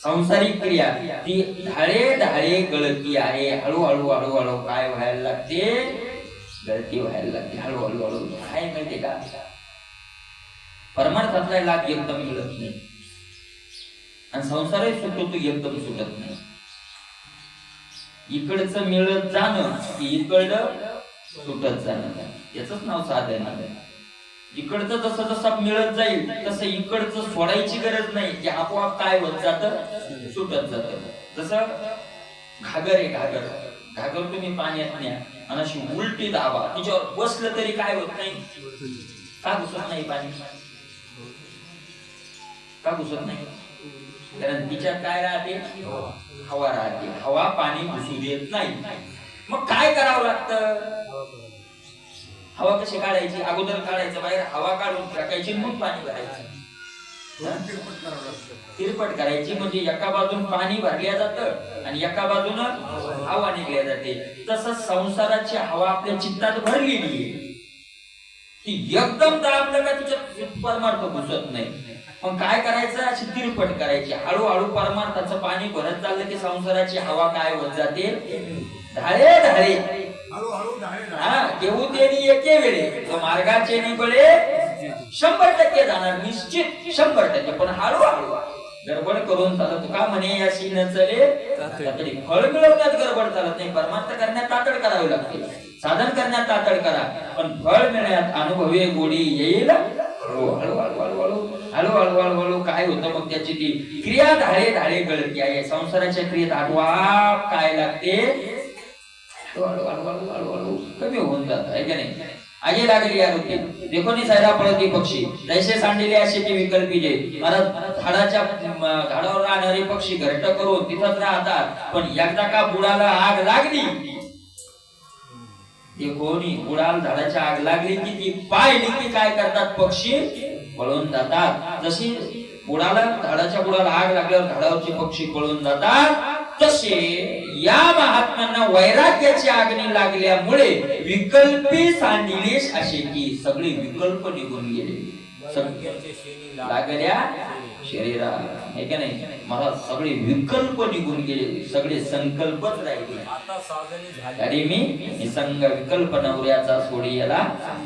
सांसारिक क्रिया ती ढाळे ढाळे गळती आहे. हळूहळू हळूहळू काय व्हायला लागते, गळती व्हायला लागते. हळूहळू हळू काय माहितीये का, परमार्थातला लाभ एकदम मिळत नाही आणि संसारही सुटतो तो एकदम सुटत नाही. इकडचं मिळत जाणं की इकडं सुटत जाणं, याच नाव साधन आहे. इकडचं जसं जसं मिळत जाईल तसं इकडचं सोडायची गरज नाही, की आपोआप काय होत जातं, सुटत जात. जसं घागर आहे, घागर तुम्ही पाण्यात न्या आणि अशी उलटी दाबा, तिच्यावर बसलं तरी काय होत नाही, का घुसत नाही पाणी, का घुसत नाही, कारण तिच्यात काय राहते, हवा राहते. हवा पाणी घुसू देत नाही. मग काय करावं लागतं, हवा कशी काढायची, अगोदर काढायचं बाहेर, हवा काढून टाकायची, मग पाणी भरायचं, तिरपट करायची. म्हणजे एका बाजून पाणी भरल्या जातं आणि एका बाजून हवा निघल्या जाते. तसंच संसाराची हवा आपल्या चित्तात भरलेली आहे, ती एकदम दाबलं का तिच्यात परमार्थ घुसत नाही. मग काय करायचं, अशी तिरपट करायची, हळूहळू परमार्थाचं पाणी भरत चाललं की संसाराची हवा काय होत जाते, ढाळे ढाळे, हा केवू तेनी एके वेळे, तो मार्गाचे निबळे 100% जाणार, निश्चित 100%. पण हळूहळू गडबड करून चालत, का म्हणे याशी न चले तातडी. फळ मिळवण्यात गडबड चालत नाही, परमार्थ करण्यात तातड करावी लागते, साधन करण्यात तातड करा, पण फळ मिळण्यात अनुभवी गोडी येईल. हळूहळू काय होतं, मग त्याची ती क्रिया ढाळे ढाळे गळती आहे. संसाराच्या क्रियेत आठवा काय लागते, हळूहळू कमी होऊन जात आहे का नाही. आगे लागली या होती देखो नि सायरा पळती पक्षी, जैसे सांडलेले असे ते विकल्पी जे. झाडावर राहणारे पक्षी घरट करून तिथंच राहतात, पण एकदा का बुडाला आग लागली, ते कोणी बुडाला झाडाची आग लागली की ती पाहिली की काय करतात, पक्षी पळून जातात. जशी झाडाच्या बुडाला आग लागल्यावर झाडावरचे पक्षी पळून जातात, तसे या महात्म्यांना वैराग्याची आग्नी लागल्यामुळे विकल्पी सांडिलेश असे की सगळे विकल्प निघून गेले, लागल्या शरीरा, हे का नाही, मला सगळे विकल्प निघून गेले, सगळे संकल्पच राहिले. अरे मी निसंग विकल्प नवऱ्याचा सोडी याला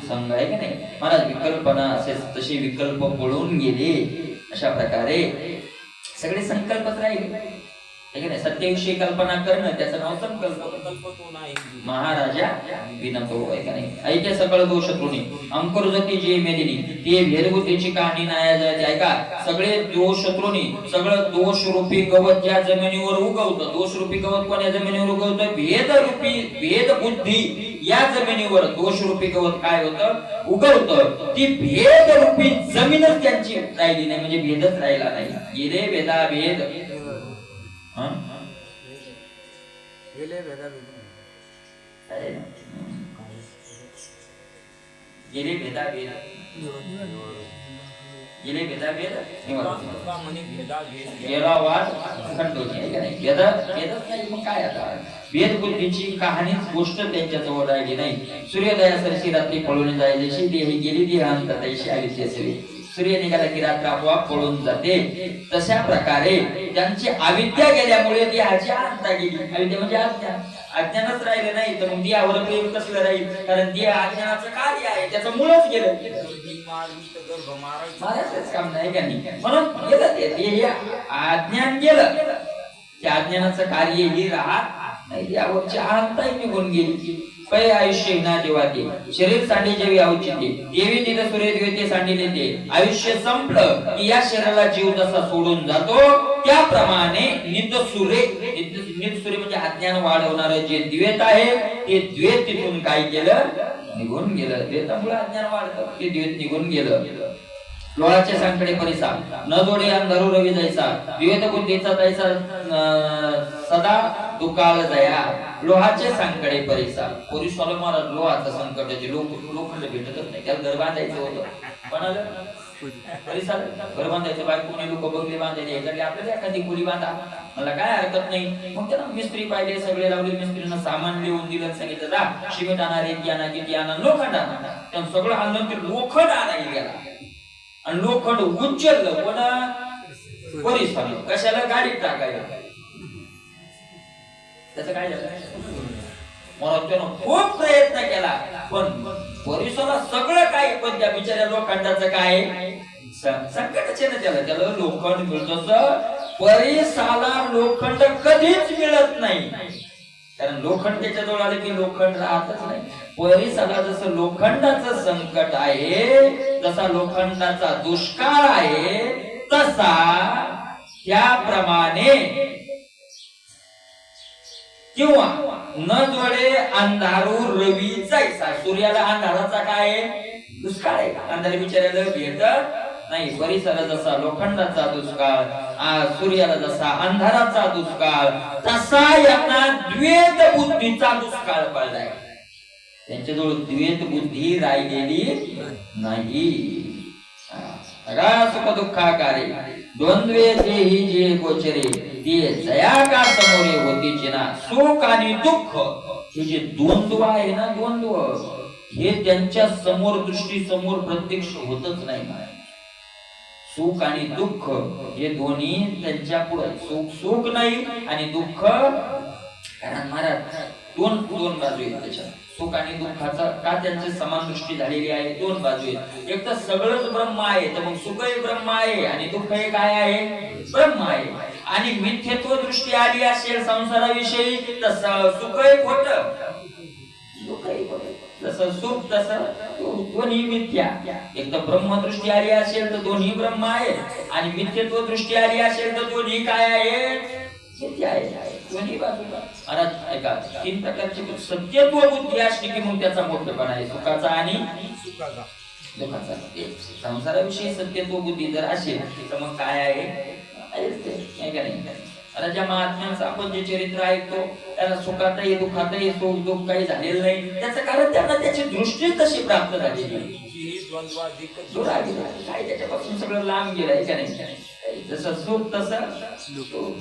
संग, आहे का नाही. मला विकल्पना असे तसे विकल्प पळून गेले. अशा प्रकारे सगळे संकल्पच राहिले, सत्याविषयी कल्पना करणं त्याचं नाव संकल्प. महाराजा विनतो, आहे का नाही. ऐके सकळ दोष शत्रुनी अंकुरजती जे मेदिनी, ते भेदबुद्धीची कहाणी नाही जायची. ऐका, सगळे दोष शत्रुनी, सगळं दोष रूपी गवत ज्या जमिनीवर उगवतं, दोष रूपी गवत कोण्या जमिनीवर उगवतं, भेद रूपी भेद बुद्धी या जमिनीवर दोष रूपी गवत काय होतं, उगवतं. ती भेद रूपी जमीनच त्यांची राहिली नाही, म्हणजे भेदच राहिला नाही. गेले भेदा भेद, गेले भेदाभेद, गेले भेदाभेद, गेला वाद खंडोनी, आहे का नाही. भेदच नाही, मग काय आता भेद बुद्धीची कहाणीच गोष्ट त्यांच्या जवळ राहिली नाही. सूर्योदयासरशी रात्री पळून जायची, देही गेली देहांत तैशी आयुष्य सरी. सूर्य निघाला की रात्र आपोआप पळून जाते. तशा प्रकारे त्यांची अविद्या गेल्यामुळे देहाची अंता गेली. अविद्या म्हणजे अज्ञान, अज्ञानच राहिलं नाही तर मग देहावर प्रेम कसलं राहील, कारण देह अज्ञानाचं कार्य आहे, त्याचं मूळच गेलं, मारायचंच काम नाही का नाही. म्हणून गेलं ते देह, अज्ञान गेलं, त्या अज्ञानाचं कार्य ही राहत नाही, देहावरची अंताही निघून गेली. पै आयुष्य ना जेव्हा ते शरीर सांडे जेवी औचित्य, देवी तिथं सूर्य देवते सांडिले ते आयुष्य संपलं की या शरीराला जीव जसा सोडून जातो, त्याप्रमाणे नित सूर्य म्हणजे अज्ञान वाढवणारं जे द्वैत आहे, ते द्वैत तिथून काय केलं, निघून गेलं. द्वैतामुळे अज्ञान वाढतं, ते द्वैत निघून गेलं. लोहाचे सांकडे परिसा न जोडे अंधारू रवी जायचा, द्वैत बुद्धीचा जायचा सदा दुकाळ जया. लोहाचे सांकडे परिसा, पोरी स्वाल महाराज लोहाचं संकट, लोखंड भेटतच नाही, त्याला घर बांधायचं होतं, कोणाला परिसा घर बांधायचं, बायकोने लोक बंगले बांधायचे, याच्यातले आपल्याला एखादी खोली बांधा, मला काय हरकत नाही. मग त्याला मिस्त्री पाहिले, सगळे लावले, मिस्त्रीनं सामान लिहून दिलं, सांगितलं जा सिमेंट आणा, रेती आणा, गिटी आणा, लोखंड आणा. त्यानं सगळं आणलं की लोखंड आणायला गेला आणि लोखंड उचललं पण परिसर कशाला गाडीत टाकायला. त्याचं काय झालं, त्यानं खूप प्रयत्न केला पण परिसराला सगळं काय, पण त्या बिचाऱ्या लोखंडाचं काय संकटच आहे ना त्याला. त्याला लोखंड मिळत, परिसाला लोखंड कधीच मिळत नाही. कारण लोखंड त्याच्या जवळ आलं की लोखंड राहतच नाही. परिसराला जसं लोखंडाचं संकट आहे, जसा लोखंडाचा दुष्काळ आहे, तसा त्याप्रमाणे किंवा न जोडे अंधारू रवी जायचा. सूर्याला अंधाराचा काय आहे? दुष्काळ आहे. अंधार बिचारायला भेटत नाही. परिसराला जसा लोखंडाचा दुष्काळ, सूर्याला जसा अंधाराचा दुष्काळ, तसा यांना द्वैत बुद्धीचा दुष्काळ पडलाय. त्यांच्याजवळ द्वैत बुद्धी राहिलेली नाही. सुख दुःखाकारे द्वंद्वे जेही जे गोचरे ते जया का समोरे होती चिना. सुख आणि दुःख हे जे द्वंद्व आहे ना, द्वंद्व हे त्यांच्या समोर, दृष्टी समोर प्रत्यक्ष होतच नाही. सुख आणि दुःख हे दोन्ही त्यांच्या पुढे. सुख नाही आणि दुःख, कारण महाराज दोन बाजू आहेत त्याच्यात. सुख आणि दुःखाचा का त्यांची समान दृष्टी झालेली आहे? दोन बाजू आहेत. एक तर सगळंच ब्रह्म आहे, तर मग सुखही ब्रह्म आहे आणि दुःख हे काय आहे? ब्रह्म आहे. आणि मिथ्यत्व दृष्टी आली असेल संसाराविषयी तर सुखही खोटं, दुःखही खोटं. जसं सुख तसं दोन्ही मिथ्या. एक तर ब्रह्मदृष्टी आली असेल तर दोन्ही ब्रह्म आहे, आणि मिथ्यत्व दृष्टी आली असेल तर दोन्ही काय आहे? मिथ्या आहे. दोन्ही बाजूला महाराज ऐका, तीन प्रकारची सत्यत्व बुद्धी असली की मग त्याचा मोठेपणा आहे, सुखाचा आणि दुःखाचा. संसाराविषयी सत्यत्व बुद्धी जर असेल तर मग काय आहे? नाही का नाही? आता ज्या महात्म्यांचं आपण जे चरित्र ऐकतो त्याला सुखातही दुःखातही सुख दुःख काही झालेलं नाही. त्याचं कारण त्यांना त्याची दृष्टी तशी प्राप्त झालेली आहे. काय त्याच्यापासून सगळं लांब गेलंय का नाही? जसं सुख तसं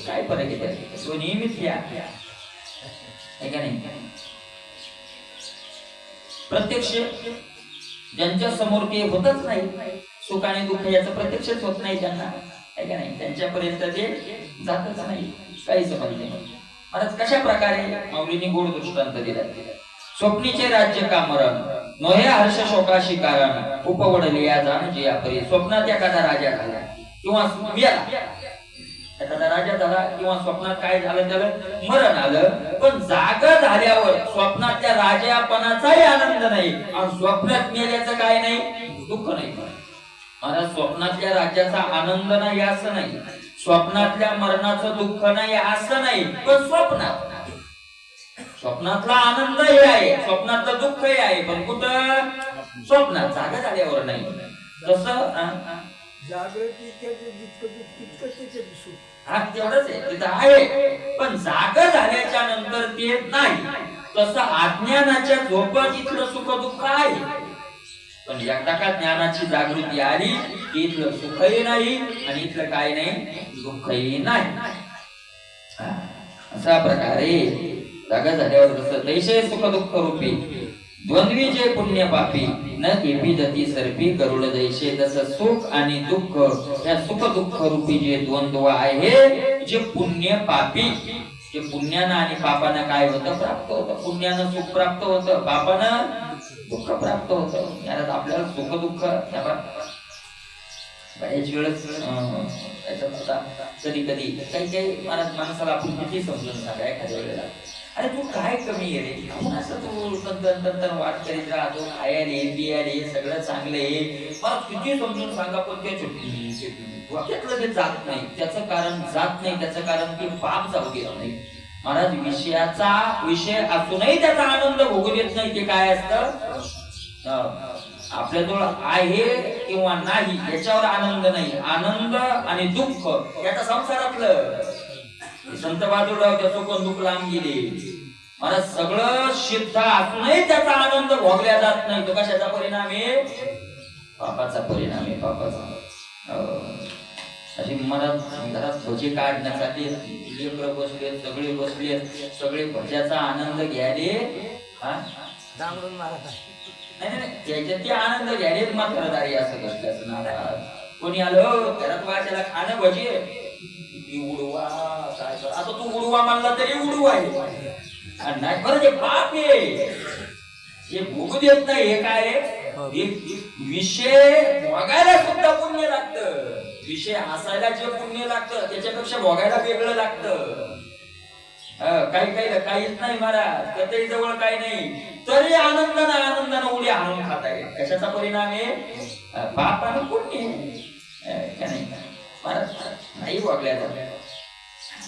काय फरक आहे? दोन्ही मिथ्या आहे का नाही? प्रत्यक्ष ज्यांच्या समोर ते होतच नाही, सुख आणि दुःख याचं प्रत्यक्षच होत नाही त्यांना, आहे का नाही? त्यांच्यापर्यंत ते जातच नाही, काही समज नाही. महाराज कशा प्रकारे माऊलींनी गोड दृष्टांत दिला. स्वप्नीचे राज्य का मरण नोहे हर्ष शोकाशी कारण उपवडले या जाण जे आपले. स्वप्नात एखादा राजा झाला किंवा एखादा राजा झाला किंवा स्वप्नात काय झालं, त्याला मरण आलं. पण जागा झाल्यावर स्वप्नात त्या राजापणाचाही आनंद नाही आणि स्वप्नात मेल्याचं काय नाही? दुःख नाही. महाराज स्वप्नातल्या राज्याचा आनंद नाही असं नाही, स्वप्नातल्या मरणाचं दुःख नाही असं नाही, पण स्वप्नातला आनंदही आहे, स्वप्नातलं दुःखही आहे, पण कुठं? स्वप्नात. जागा झाल्यावर नाही. तसं हा तेवढंच आहे, तिथं आहे, पण जागा झाल्याच्या नंतर ते नाही. तसं अज्ञानाच्या झोपत इथलं सुख दुःख आहे, पण एकदा का ज्ञानाची जागृती आली की इथलं सुखही नाही आणि इथलं काय नाही? दुःखही नाही. अशा प्रकारे जागा झाल्यावर जसं तैसे सुख दुःख रूपी द्वंद्वी जे पुण्य पापी न केपी दती सर्पी गरुड दैसे. तसं सुख आणि दुःख, या सुख दुःख रूपी जे द्वंद्व आहे, जे पुण्य पापी, जे पुण्यानं आणि पापानं काय होतं? प्राप्त होतं. पुण्यानं सुख प्राप्त होतं, पापानं दुःख प्राप्त होतं. यात आपल्याला सुख दुःख बऱ्याच वेळेस कधी कधी काही माणसाला आपण किती समजून सांगा एखाद्या वेळेला, अरे तू काय कमी आहे रे, आपण असं तू तंतर वाट करीत राहतो, खायले बियाले सगळं चांगलं आहे, मला किती समजून सांगा, पण ते वाक्यातलं ते जात नाही. त्याचं कारण जात नाही, त्याचं कारण ते पाप जाऊ देत नाही. महाराज विषयाचा विषय असूनही त्याचा आनंद भोगू देत नाही. ते काय असतं? आपल्याजवळ आहे किंवा नाही याच्यावर आनंद नाही, आनंद आणि दुःख याचा संसारातलं. संत बाजूराव त्याचं पण दुःख लांब गेले. मला सगळं सिद्ध असूनही त्याचा आनंद भोगल्या जात नाही. तो कशाचा परिणाम आहे? पापाचा परिणाम आहे, पापाचा. अशी मला घरात भजी काढण्यासाठी लेकरं बसले, सगळे बसले, सगळे भज्याचा आनंद घ्यायले. डांगरून मारत नाही, त्याच्यात ते आनंद घ्यायलेच मात्रदारी असं कसल्याचं ना. कोणी आलं घरात वाचायला खाणं भजी उडवा, काय कर, आता तू उडवा म्हणला तरी उडवा आहे. नाही बरं, ते पाप आहे, हे भोगू देत नाही. हे काय? विषय भोगायला सुद्धा पुण्य लागतं. विषय हसायला जे पुण्य लागतं त्याच्यापेक्षा भोगायला वेगळं लागतं. काही काही काहीच नाही महाराज, कतई जवळ काही नाही तरी आनंदानं उडी आणून खाताय. कशाचा परिणाम आहे? पाप आणि पुण्य. का नाही महाराज? नाही वागल्या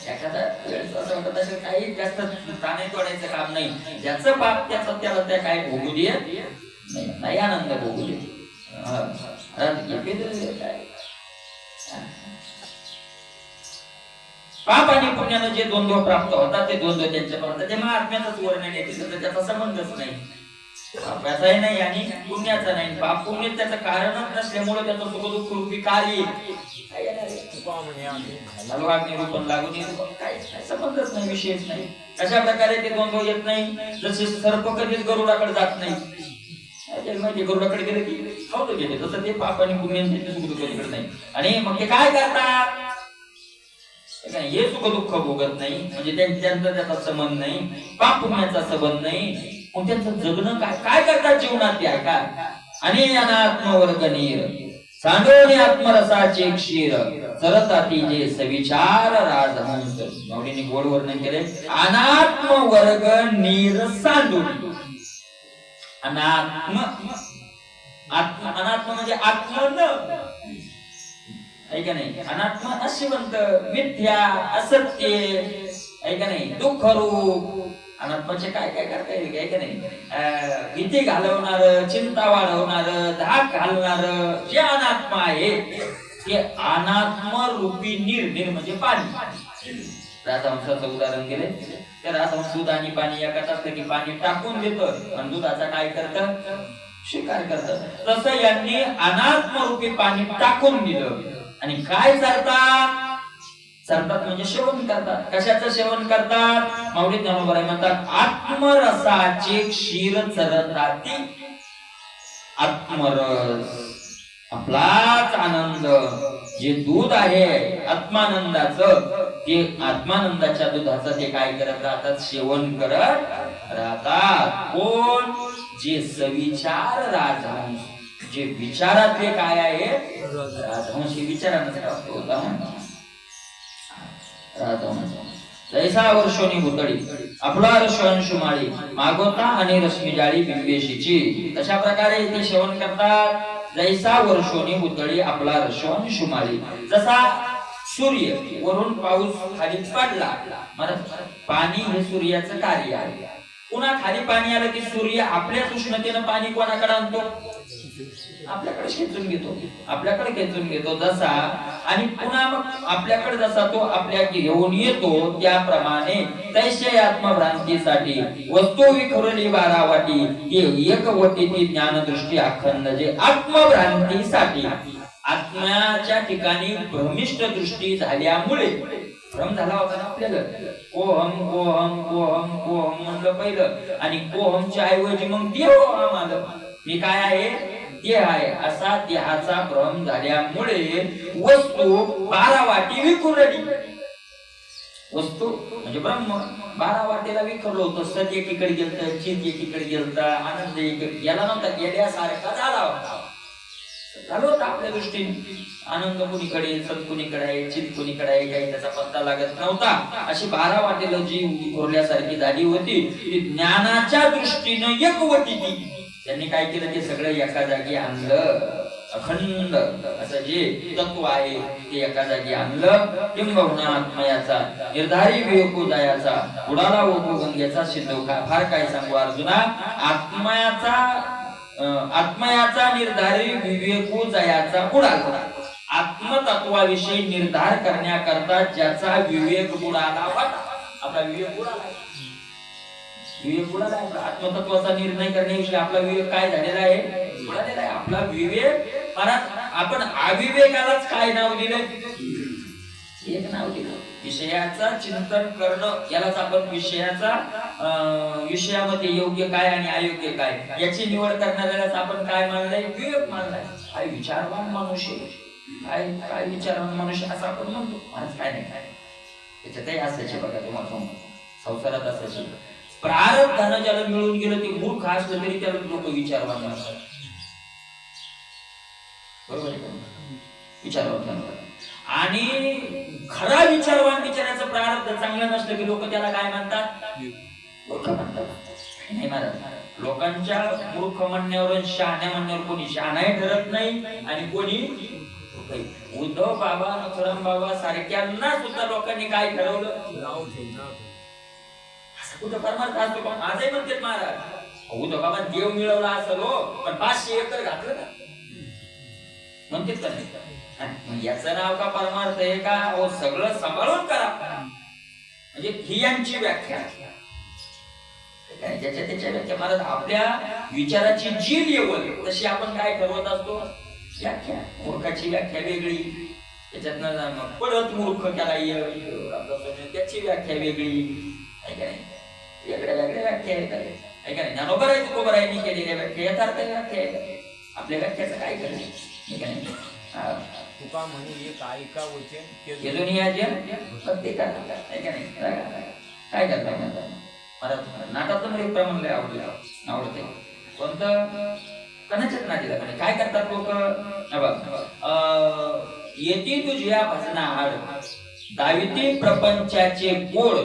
एखादा वेळेस असं वाटत असेल काही जास्त ताणे तोडायचं काम नाही, ज्याचं पाप त्याला त्या काय भोगू दे नाही आनंद भोगू दे. पाप आणि पुण्यानं जे द्वंद्व प्राप्त होतात ते द्वंद्व त्यांच्यापर्यंत ते महात्म्याचंच वर्णन येते, तर त्याचा संबंधच नाही. पापाचाही नाही आणि पुण्याचा नाही. पाप पुण्य त्याचं कारणच नसल्यामुळे त्याचं सुख दुःख रूपी कार्य निरूपण लागून काय संबंधच नाही, विषयच नाही. कशा प्रकारे ते द्वंद्व येत नाही? जसे सर्प कधीच गरुडाकडे जात नाही, माहिती गरुडाकडे गेले की खावतो गेले, तसं ते पाप आणि पुण्य सुख दुःख नाही. आणि मग ते काय करतात? हे सुख दुःख भोगत नाही, म्हणजे त्यांचा त्याचा संबंध नाही, पाप पुण्याचा संबंध नाही. मग त्यांचं जगणं काय करतात जीवनात ते ऐका. आणि अनात्मवर्ग नीर सांडोनी आत्मरसाचे क्षीर चरताती जे सविचार राजहंस. माऊलीने गोड वर्णन केले. अनात्मवर्ग नीर सांडोनी. अनात्म म्हणजे आत्मन ऐका नाही, अनात्म नशिवंत, मिथ्या, असत्य ऐका नाही, दुःख रूप. अनात्माचे काय काय करता येईल ऐका नाही? भीती घालवणार, चिंता वाढवणार, धाक घालणार जे अनात्मा आहे ते अनात्म रूपी नीर म्हणजे पाणी. राजहंसाचं उदाहरण गेले. त्या राजहंस दूध आणि पाणी एकाच असतं की पाणी टाकून देतं आणि दुधाचा काय करतं? स्वीकार करतं. तसं यांनी अनात्म रूपी पाणी टाकून दिलं आणि काय करतात? चरतात म्हणजे सेवन करतात. कशाचं सेवन करतात? माऊली ज्ञानोबा म्हणतात आत्मरसाचे क्षीर चरताती. आत्मरस आपलाच आनंद जे दूध आहे आत्मानंदाचं, ते आत्मानंदाच्या दुधाचं ते काय करत राहतात? सेवन करत राहतात. कोण? जे सविचार राजहंस, जे विचारातले काय आहे? राजहंस हे विचारानं होता. जैसा वर्षोनी भुतळी आपला रसवंश माळी मागोता आणि रश्मी जाळी बिंबेशीची. तशा प्रकारे ते सेवन करतात. जैसा वर्षोनी भुतळी आपला रसवंश माळी. जसा सूर्य वरून पाऊस खाली पडला, पाणी हे सूर्याचं कार्य आहे. पुन्हा खाली पाणी आलं की सूर्य आपल्याच उष्णतेनं पाणी कोणाकडे आणतो? आपल्याकडे खेचून घेतो. जसा आणि पुन्हा मग आपल्याकडे जसा तो आपल्या घेऊन येतो, त्याप्रमाणे तैसे आत्मभ्रांतीसाठी वस्तू विखुरली बारावाटी एक वटी ती ज्ञानदृष्टी अखंड. जे आत्मभ्रांतीसाठी आत्म्याच्या ठिकाणी भ्रमिष्ट दृष्टी झाल्यामुळे भ्रम झाला होता ना आपल्याला. कोहम म्हणलं पहिलं आणि कोहमच्या ऐवजी मग देव आलं. मी काय आहे? देह आहे. असा देहाचा भ्रम झाल्यामुळे वस्तू 12 वाटी विखुरली. वस्तू म्हणजे ब्रह्म 12 वाटेला विखरलो होतो. सत एकीकडे गेलतं, चित एकीकडे गेलता, आनंद गेला नव्हता, गेल्यासारखा झाला होता. आपल्या दृष्टीने आनंद कुणीकडे, सत कुणीकडे आहे, चित कुणीकडे आहे, काही त्याचा पत्ता लागत नव्हता. अशी 12 वाटेला जी विखुरल्यासारखी झाली होती, ती ज्ञानाच्या दृष्टीनं एक वटी ती. त्यांनी काय केलं? ते सगळं एका जागी आणलं. अखंड असं जे तत्व आहे ते एका जागी आणलं. किंबहुना आत्मयाचा निर्धारी विवेकोदयाचा उडाला ओघ गंगेचा सिंधू. फार काय सांगू अर्जुना. आत्मयाचा निर्धारी विवेकोदयाचा उडाला. आत्मतत्वाविषयी निर्धार करण्याकरता ज्याचा विवेक बुडाला होता. आपला विवेक बुडाला. आत्मतत्वाचा निर्णय करण्याविषयी आपला विवेक काय झालेला आहे? बुडालेला आहे. आपला विवेक आपण अविवेकालाच काय नाव दिलं? एक नाव दिलं. विषयाचा चिंतन करणं, यालाच आपण विषयामध्ये योग्य काय आणि अयोग्य काय याची निवड करणाऱ्यालाच आपण काय मानलंय? विवेक मानलाय. काय विचारवान मनुष्य, काय विचारवान मनुष्य असं आपण म्हणतो. माणूस काय नाही, काय त्याच्यातही असायचे बघा. तुम्हाला संसारात असायचे. प्रारब्धानं ज्याला मिळून गेलं ते मूर्ख असलं तरी त्याला लोक विचारवान म्हणतात. बरोबर आहे का? विचारवान म्हणतात. आणि खरा विचारवान विचारायचं प्रारब्ध चांगलं नसलं की लोक त्याला काय म्हणतात? मूर्ख म्हणतात. नाही महाराज, लोकांच्या मूर्ख म्हणण्यावर शहाण्या म्हणण्यावर कोणी शहाणाही ठरत नाही आणि कोणी उद्धव बाबा नथुराम बाबा सारख्यांना सुद्धा लोकांनी काय ठरवलं? असं कुठं परमार्थ असतो का? आजही म्हणतात महाराज उद्धव बाबा देव मिळवला असं हो, पण 500 एकर घातलं ना म्हणतात का नाही? याचं नाव का परमार्थ आहे का? हो, सगळं सांभाळून करा म्हणजे ही यांची व्याख्या. ज्याच्या त्याच्या व्याख्या महाराज, आपल्या विचाराची जी लेवल तशी आपण काय ठरवत असतो व्याख्या. मूर्खाची व्याख्या वेगळी, त्याच्यातनं परत मूर्ख त्याला त्याची व्याख्या वेगळी, वेगळ्या वेगळ्या व्याख्या आहेत का नाही? ज्ञानोबा आहे तुकोबा आहे केलेल्या व्याख्या यथार्थ व्याख्या आहेत. आपल्या व्याख्याचं काय करायचं? तुका म्हणे एक ऐका वचन काय करता मला नाटात मला प्रमाण लय आवडते. कोणतं? कणाच्यात नाटीला काय करतात लोक? येती तुझ्या भजना आड दाविती प्रपंचाचे गोड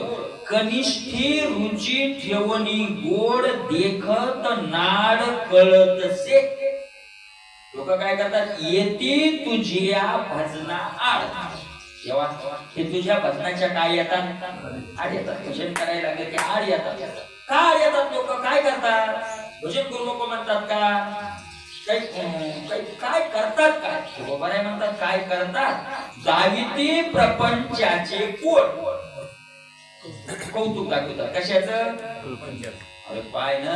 कनिष्ठी रुची ठेवणी गोड देखत नाड कळतसे. लोक काय करतात? येती तुझ्या भजना आड. तेव्हा हे तुझ्या भजनाच्या काय येतात? आड येतात. भजन करायला लागले की आड येतात. का आड येतात? लोक काय करतात? भजन करू नको म्हणतात का? काय करतात? काय बरं म्हणतात? काय करतात? दाविती प्रपंचाचे गोड कौतुक दाखवतात. कशाचं? अरे पाय ना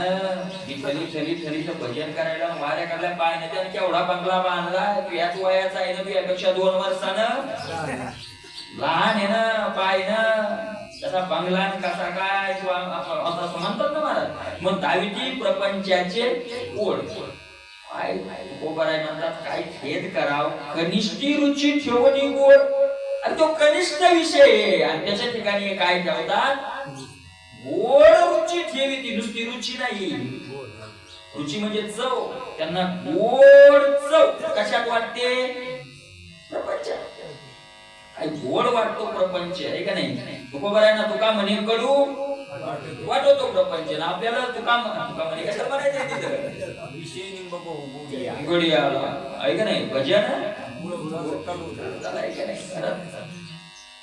थरीचं भजन करायला वाऱ्या काढल्या पाय ना त्याने केवढा बंगला बांधला, तू याच वयाचा आहे ना, तू यापेक्षा 2 वर्षानं लहान आहे ना, पाय ना तसा बंगला कसा काय असं म्हणतात ना महाराज. मग दाविती प्रपंचाचे गोड काय बरं म्हणतात? काय खेद कराव कनिष्ठी रुची ठेवणी गोड. आणि तो कनिष्ठ विषय आहे आणि त्याच्या ठिकाणी काय ठेवतात? गोड रुची ठेवी. ती नुसती रुची नाही, रुची म्हणजे चव. त्यांना गोड चव कशात वाटते? प्रपंच. काय गोड वाटतो प्रपंच आहे का नाही? तुकोबा आहे ना, तुका म्हणे कडू वाटतो प्रपंच ना आपल्याला. तुका म्हणे कसं म्हणायचं तिथं? गोडी आला आहे का नाही? भजन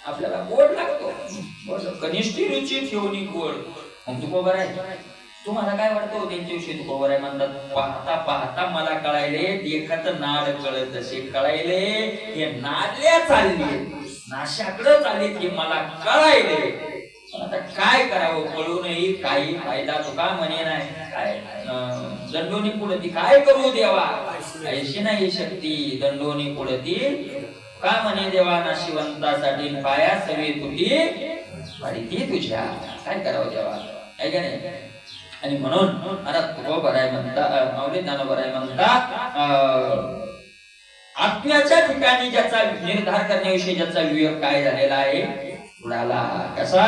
आपल्याला गोड लागतो. कनिष्ठी रुची ठेवणी गोड. मग तुकोबा आहे, तुम्हाला काय वाटतं त्यांच्याविषयी? तुकोबा आहे म्हणतात, पाहता पाहता मला कळायले देखत नाड कळत असे. कळायले हे नाडल्या चालले, नाशाकडे चालले की मला कळायले. आता काय करावं? कळूनही काही फायदा. तुका म्हणे नाही काय दंडोनी पुढती काय करू देवा? ऐशी नाही शक्ती दंडोनी पुढती का म्हणे देवा? नाशिवंतासाठी पाया सवे तुटी ती तुझ्या. काय करावं देवा? आहे का नाही? आणि म्हणून आता तुकोबा आहे म्हणता, माऊली ज्ञानोबा आहे म्हणता, आत्म्याच्या ठिकाणी ज्याचा निर्धार करण्याविषयी ज्याचा विवेक काय झालेला आहे उडाला. कसा?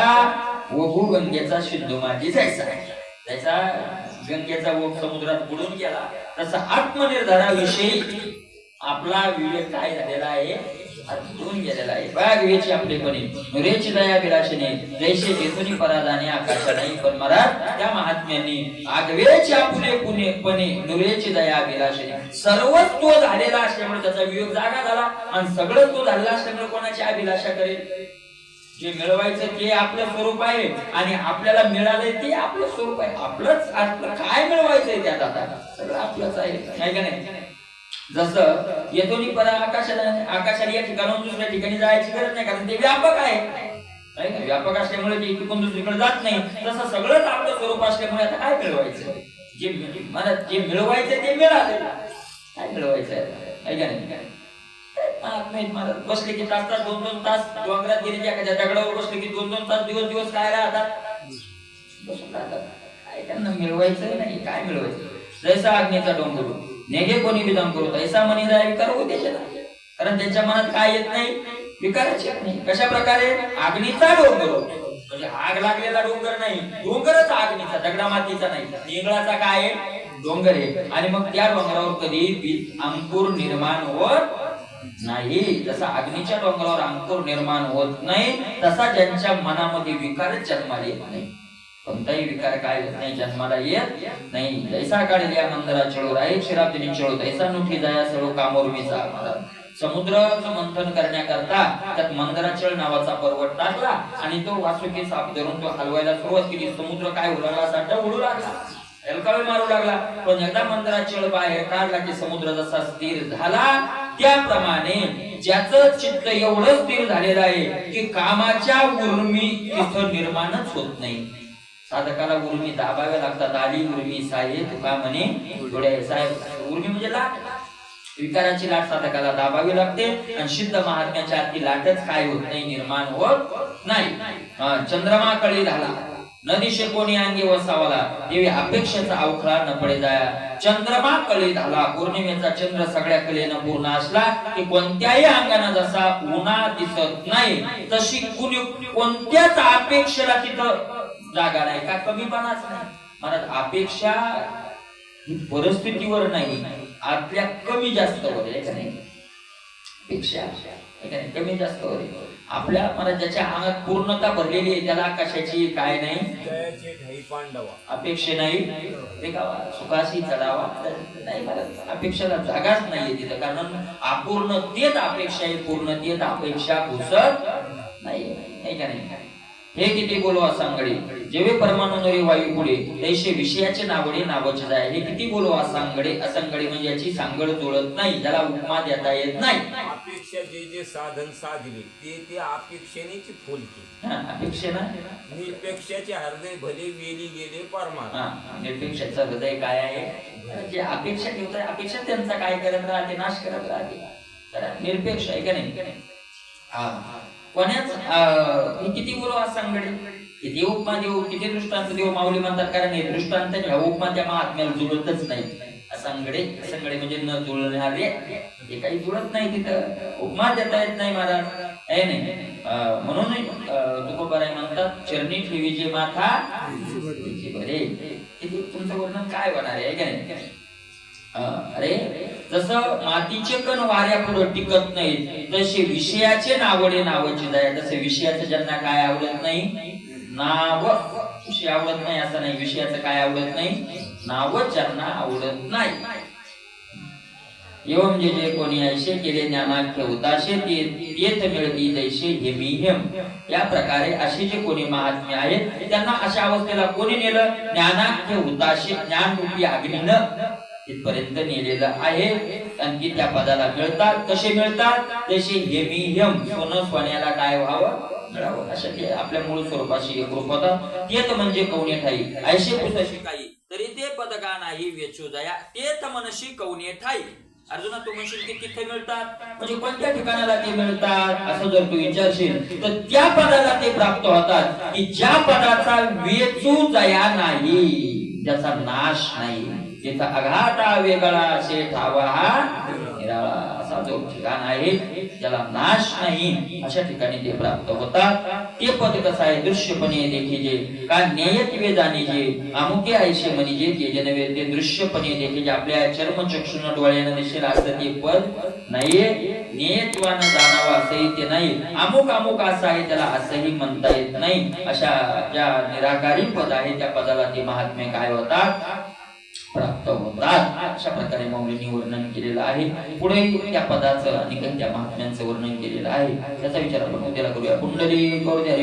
वहू गंगेचा शुद्ध माती जायचा. त्याचा गंगेचा ओघ समुद्रात बुडून गेला. तसा आत्मनिर्धाराविषयी आपला विवेक काय झालेला आहे? बुडून गेलेला आहे. बागवेची आपलेपणे नुरेची दया विलासने जैसे जेथुनी पराधाने आकाशा नाही. पण महाराज त्या महात्म्यांनी आगवेची आपुले पुणे नुरेची दया विलासने सर्वच तो झालेला असल्यामुळे त्याचा विवेक जागा झाला. आणि सगळं तो झालेला असल्यामुळे कोणाची अभिलाषा करेल? जे मिळवायचं ते आपलं स्वरूप आहे आणि आपल्याला मिळालंय ते आपलं स्वरूप आहे. आपलंच आपलं काय मिळवायचंय त्यात? आता सगळं आपलंच आहे का नाही? जसं येथून परा आकाशाला या ठिकाणाहून दुसऱ्या ठिकाणी जायची गरज नाही, कारण ते व्यापक आहे. व्यापक असल्यामुळे ते इकडून दुसरीकडे जात नाही. तसं सगळंच आपलं स्वरूप असल्यामुळे आता काय मिळवायचं? जे मला जे मिळवायचं ते मिळालं. काय मिळवायचं आहे का नाही? महाराज बसले की तास 2-2 तास डोंगरात गेले, एखाद्या दगडावर बसले की 2-2 तास दिवस काय राहतात? बसून राहतात. काय त्यांना मिळवायचं नाही. काय मिळवायचं? जैसा अग्नीचा डोंगर नेगे कोणी विधान करू तैसा मनी जाय विकार होऊ द्यायचे नाही. कारण त्यांच्या मनात काय येत नाही? विकारच येत नाही. कशा प्रकारे? अग्नीचा डोंगर म्हणजे आग लागलेला डोंगर नाही, डोंगरच अग्नीचा, दगडा मातीचा नाही. इंगळाचा काय आहे? डोंगर आहे. आणि मग त्या डोंगरावर कधी अंकुर निर्माण होत नाही. जसा अग्नीच्या डोंगरावर अंकुर निर्माण होत नाही तसा ज्यांच्या मनामध्ये विकारच जन्माला येत नाही. कोणताही विकार काय होत नाही, जन्माला येत नाही. जैसा काढल्या मंदरा चळो राही शिरातिनी चळो तैसा नुठी जाया सर्व कामोर्मीचा आम्हाला. समुद्राचं मंथन करण्याकरता त्यात मंदराचळ नावाचा पर्वत टाकला आणि तो वासुकी साप धरून तो हलवायला सुरुवात केली. समुद्र काय होऊ लागला, साठा उडू लागला, एलकावे मारू लागला. पण एकदा मंदराचळ बाहेर काढला की समुद्र जसा स्थिर झाला त्याप्रमाणे ज्याचं चित्त एवढं स्थिर झालेलं आहे की कामाच्या उर्मी तिथं निर्माणच होत नाही. साधकाला उर्मी दाबाव्या लागतात. आली उर्मी साहे तुका म्हणे थोड्या साहेब. उर्मी म्हणजे लाट, विकाराची लाट साधकाला दाबावी लागते आणि सिद्ध महात्म्याच्या आतली लाटच काय होत नाही, निर्माण होत नाही. चंद्रमा कळी झाला नदीशे कोणी अंगी वसावला देवी अपेक्षेचा अवखळा न पडे जाया. चंद्रमा कळी झाला, पौर्णिमेचा चंद्र सगळ्या कलेनं पूर्ण असला की कोणत्याही अंगाने जसा उन्हा दिसत नाही तशी कोणत्याच अपेक्षेला तिथं जागा नाही, का कमीपणाच नाही. महाराज अपेक्षा ही परिस्थितीवर नाही, आपल्या कमी जास्त वर आहे का नाही. अपेक्षा कमी जास्त वर आहे आपल्या. मला ज्याच्या अंगात पूर्णता भरलेली आहे त्याला कशाची काय नाही, अपेक्षा नाही देखावा सुखाशी चढावा नाही. मला अपेक्षेला जागाच नाहीये तिथं, कारण अपूर्णतेत अपेक्षा आहे, पूर्णतेत अपेक्षा घुसत नाही का नाही. हे किती बोलवा सांगडे जेवे परमाणुरी वायू पुढे तैसे विषयाचे नावडे नावच जाय. हे किती बोलवा सांगडे, असंगडे म्हणजे याची सांगड जुळत नाही, ज्याला उपमा देता येत नाही. अपेक्षा जे साधन साधले ते अपेक्षेनेची फुलकी. अपेक्षेना निरपेक्षाचे हृदय भले वेली गेले परमात्मा. निरपेक्षाचं हृदय काय आहे, जे अपेक्षा ठेवतात अपेक्षा त्यांचा काय करत राहते, नाश करत राहते. निरपेक्ष आहे का नाही. कोण्याच किती बोलवा सांगडे, किती उपमा देऊ, किती दृष्टांत देऊ. माऊली म्हणतात कारण हे दृष्टांत उपमा त्या महात्म्याला जुळतच नाही. असंगडे म्हणजे न जुळणारे, हे काही जुळत नाही तिथं, उपमा देता येत नाही महाराज आहे नाही. म्हणून तुकोबाराय म्हणतात चरणी ठेवी जे माथा बरे. किती तुमचं वर्णन काय होणार आहे का नाही. अरे जसं मातीचे कण वाऱ्या पुढे टिकत नाही तसे विषयाचे नावडे नावाची जाय. तसे विषयाचं ज्यांना काय आवडत नाही, नाव विषय आवडत नाही असं नाही, विषयाचं काय आवडत नाही, नावच ज्यांना आवडत नाही. एवं जे कोणी ऐसे केले ज्ञानाख्य उदाशे तेथ मिळती तैसे हेमिहेम. या प्रकारे असे जे कोणी महात्मे आहेत त्यांना अशा अवस्थेला कोणी नेलं, ज्ञानाख्य उदाशे ज्ञान रूपी अग्नीनं तिथपर्यंत नेलेलं आहे. आणखी त्या पदाला मिळतात, कसे मिळतात, तसे हेमिहेम सोनं सोन्याला काय व्हावं, मिळावं. अशा ते आपल्या मूळ स्वरूपाशी एकरूप होतात. तेच म्हणजे कवणे ठाई ऐसे पुसशी काही तरी ते पदगा नाही वेचू जया तेच मनशी कवणे ठाई. अर्जुना तू म्हणशील की तिथे मिळतात म्हणजे कोणत्या ठिकाणाला ते मिळतात असं जर तू विचारशील तर त्या पदाला ते प्राप्त होतात की ज्या पदाचा वेचू जया नाही, ज्याचा नाश नाही. तिथं अघाटा वेगळा असे ठावा हा निराळा असा जो ठिकाण आहे ज्याला नाश नाही अशा ठिकाणी ते प्राप्त होतात. ते पद कसं आहे, दृश्यपणे देखीजे का नेयत्वे जाणीजे अमुके ऐसे म्हणीजे ते जनवे. ते दृश्यपणे देखीजे आपल्या चर्मचक्षुन डोळ्यानं दिसेल असं ते पद नाहीये. नेयत्वानं जाणावं असंही ते नाही, अमुक अमुक असं आहे त्याला असंही म्हणता येत नाही. अशा ज्या निराकारी पद आहे त्या पदाला ते महात्मे काय होतात, प्राप्त होतात. अशा प्रकारे मौलींनी वर्णन केलेलं आहे. पुढे त्या पदाचं आणि त्या महात्म्यांचं वर्णन केलेलं आहे. त्याचा विचार आपण उद्याला करूया. कुंडली करू द्या.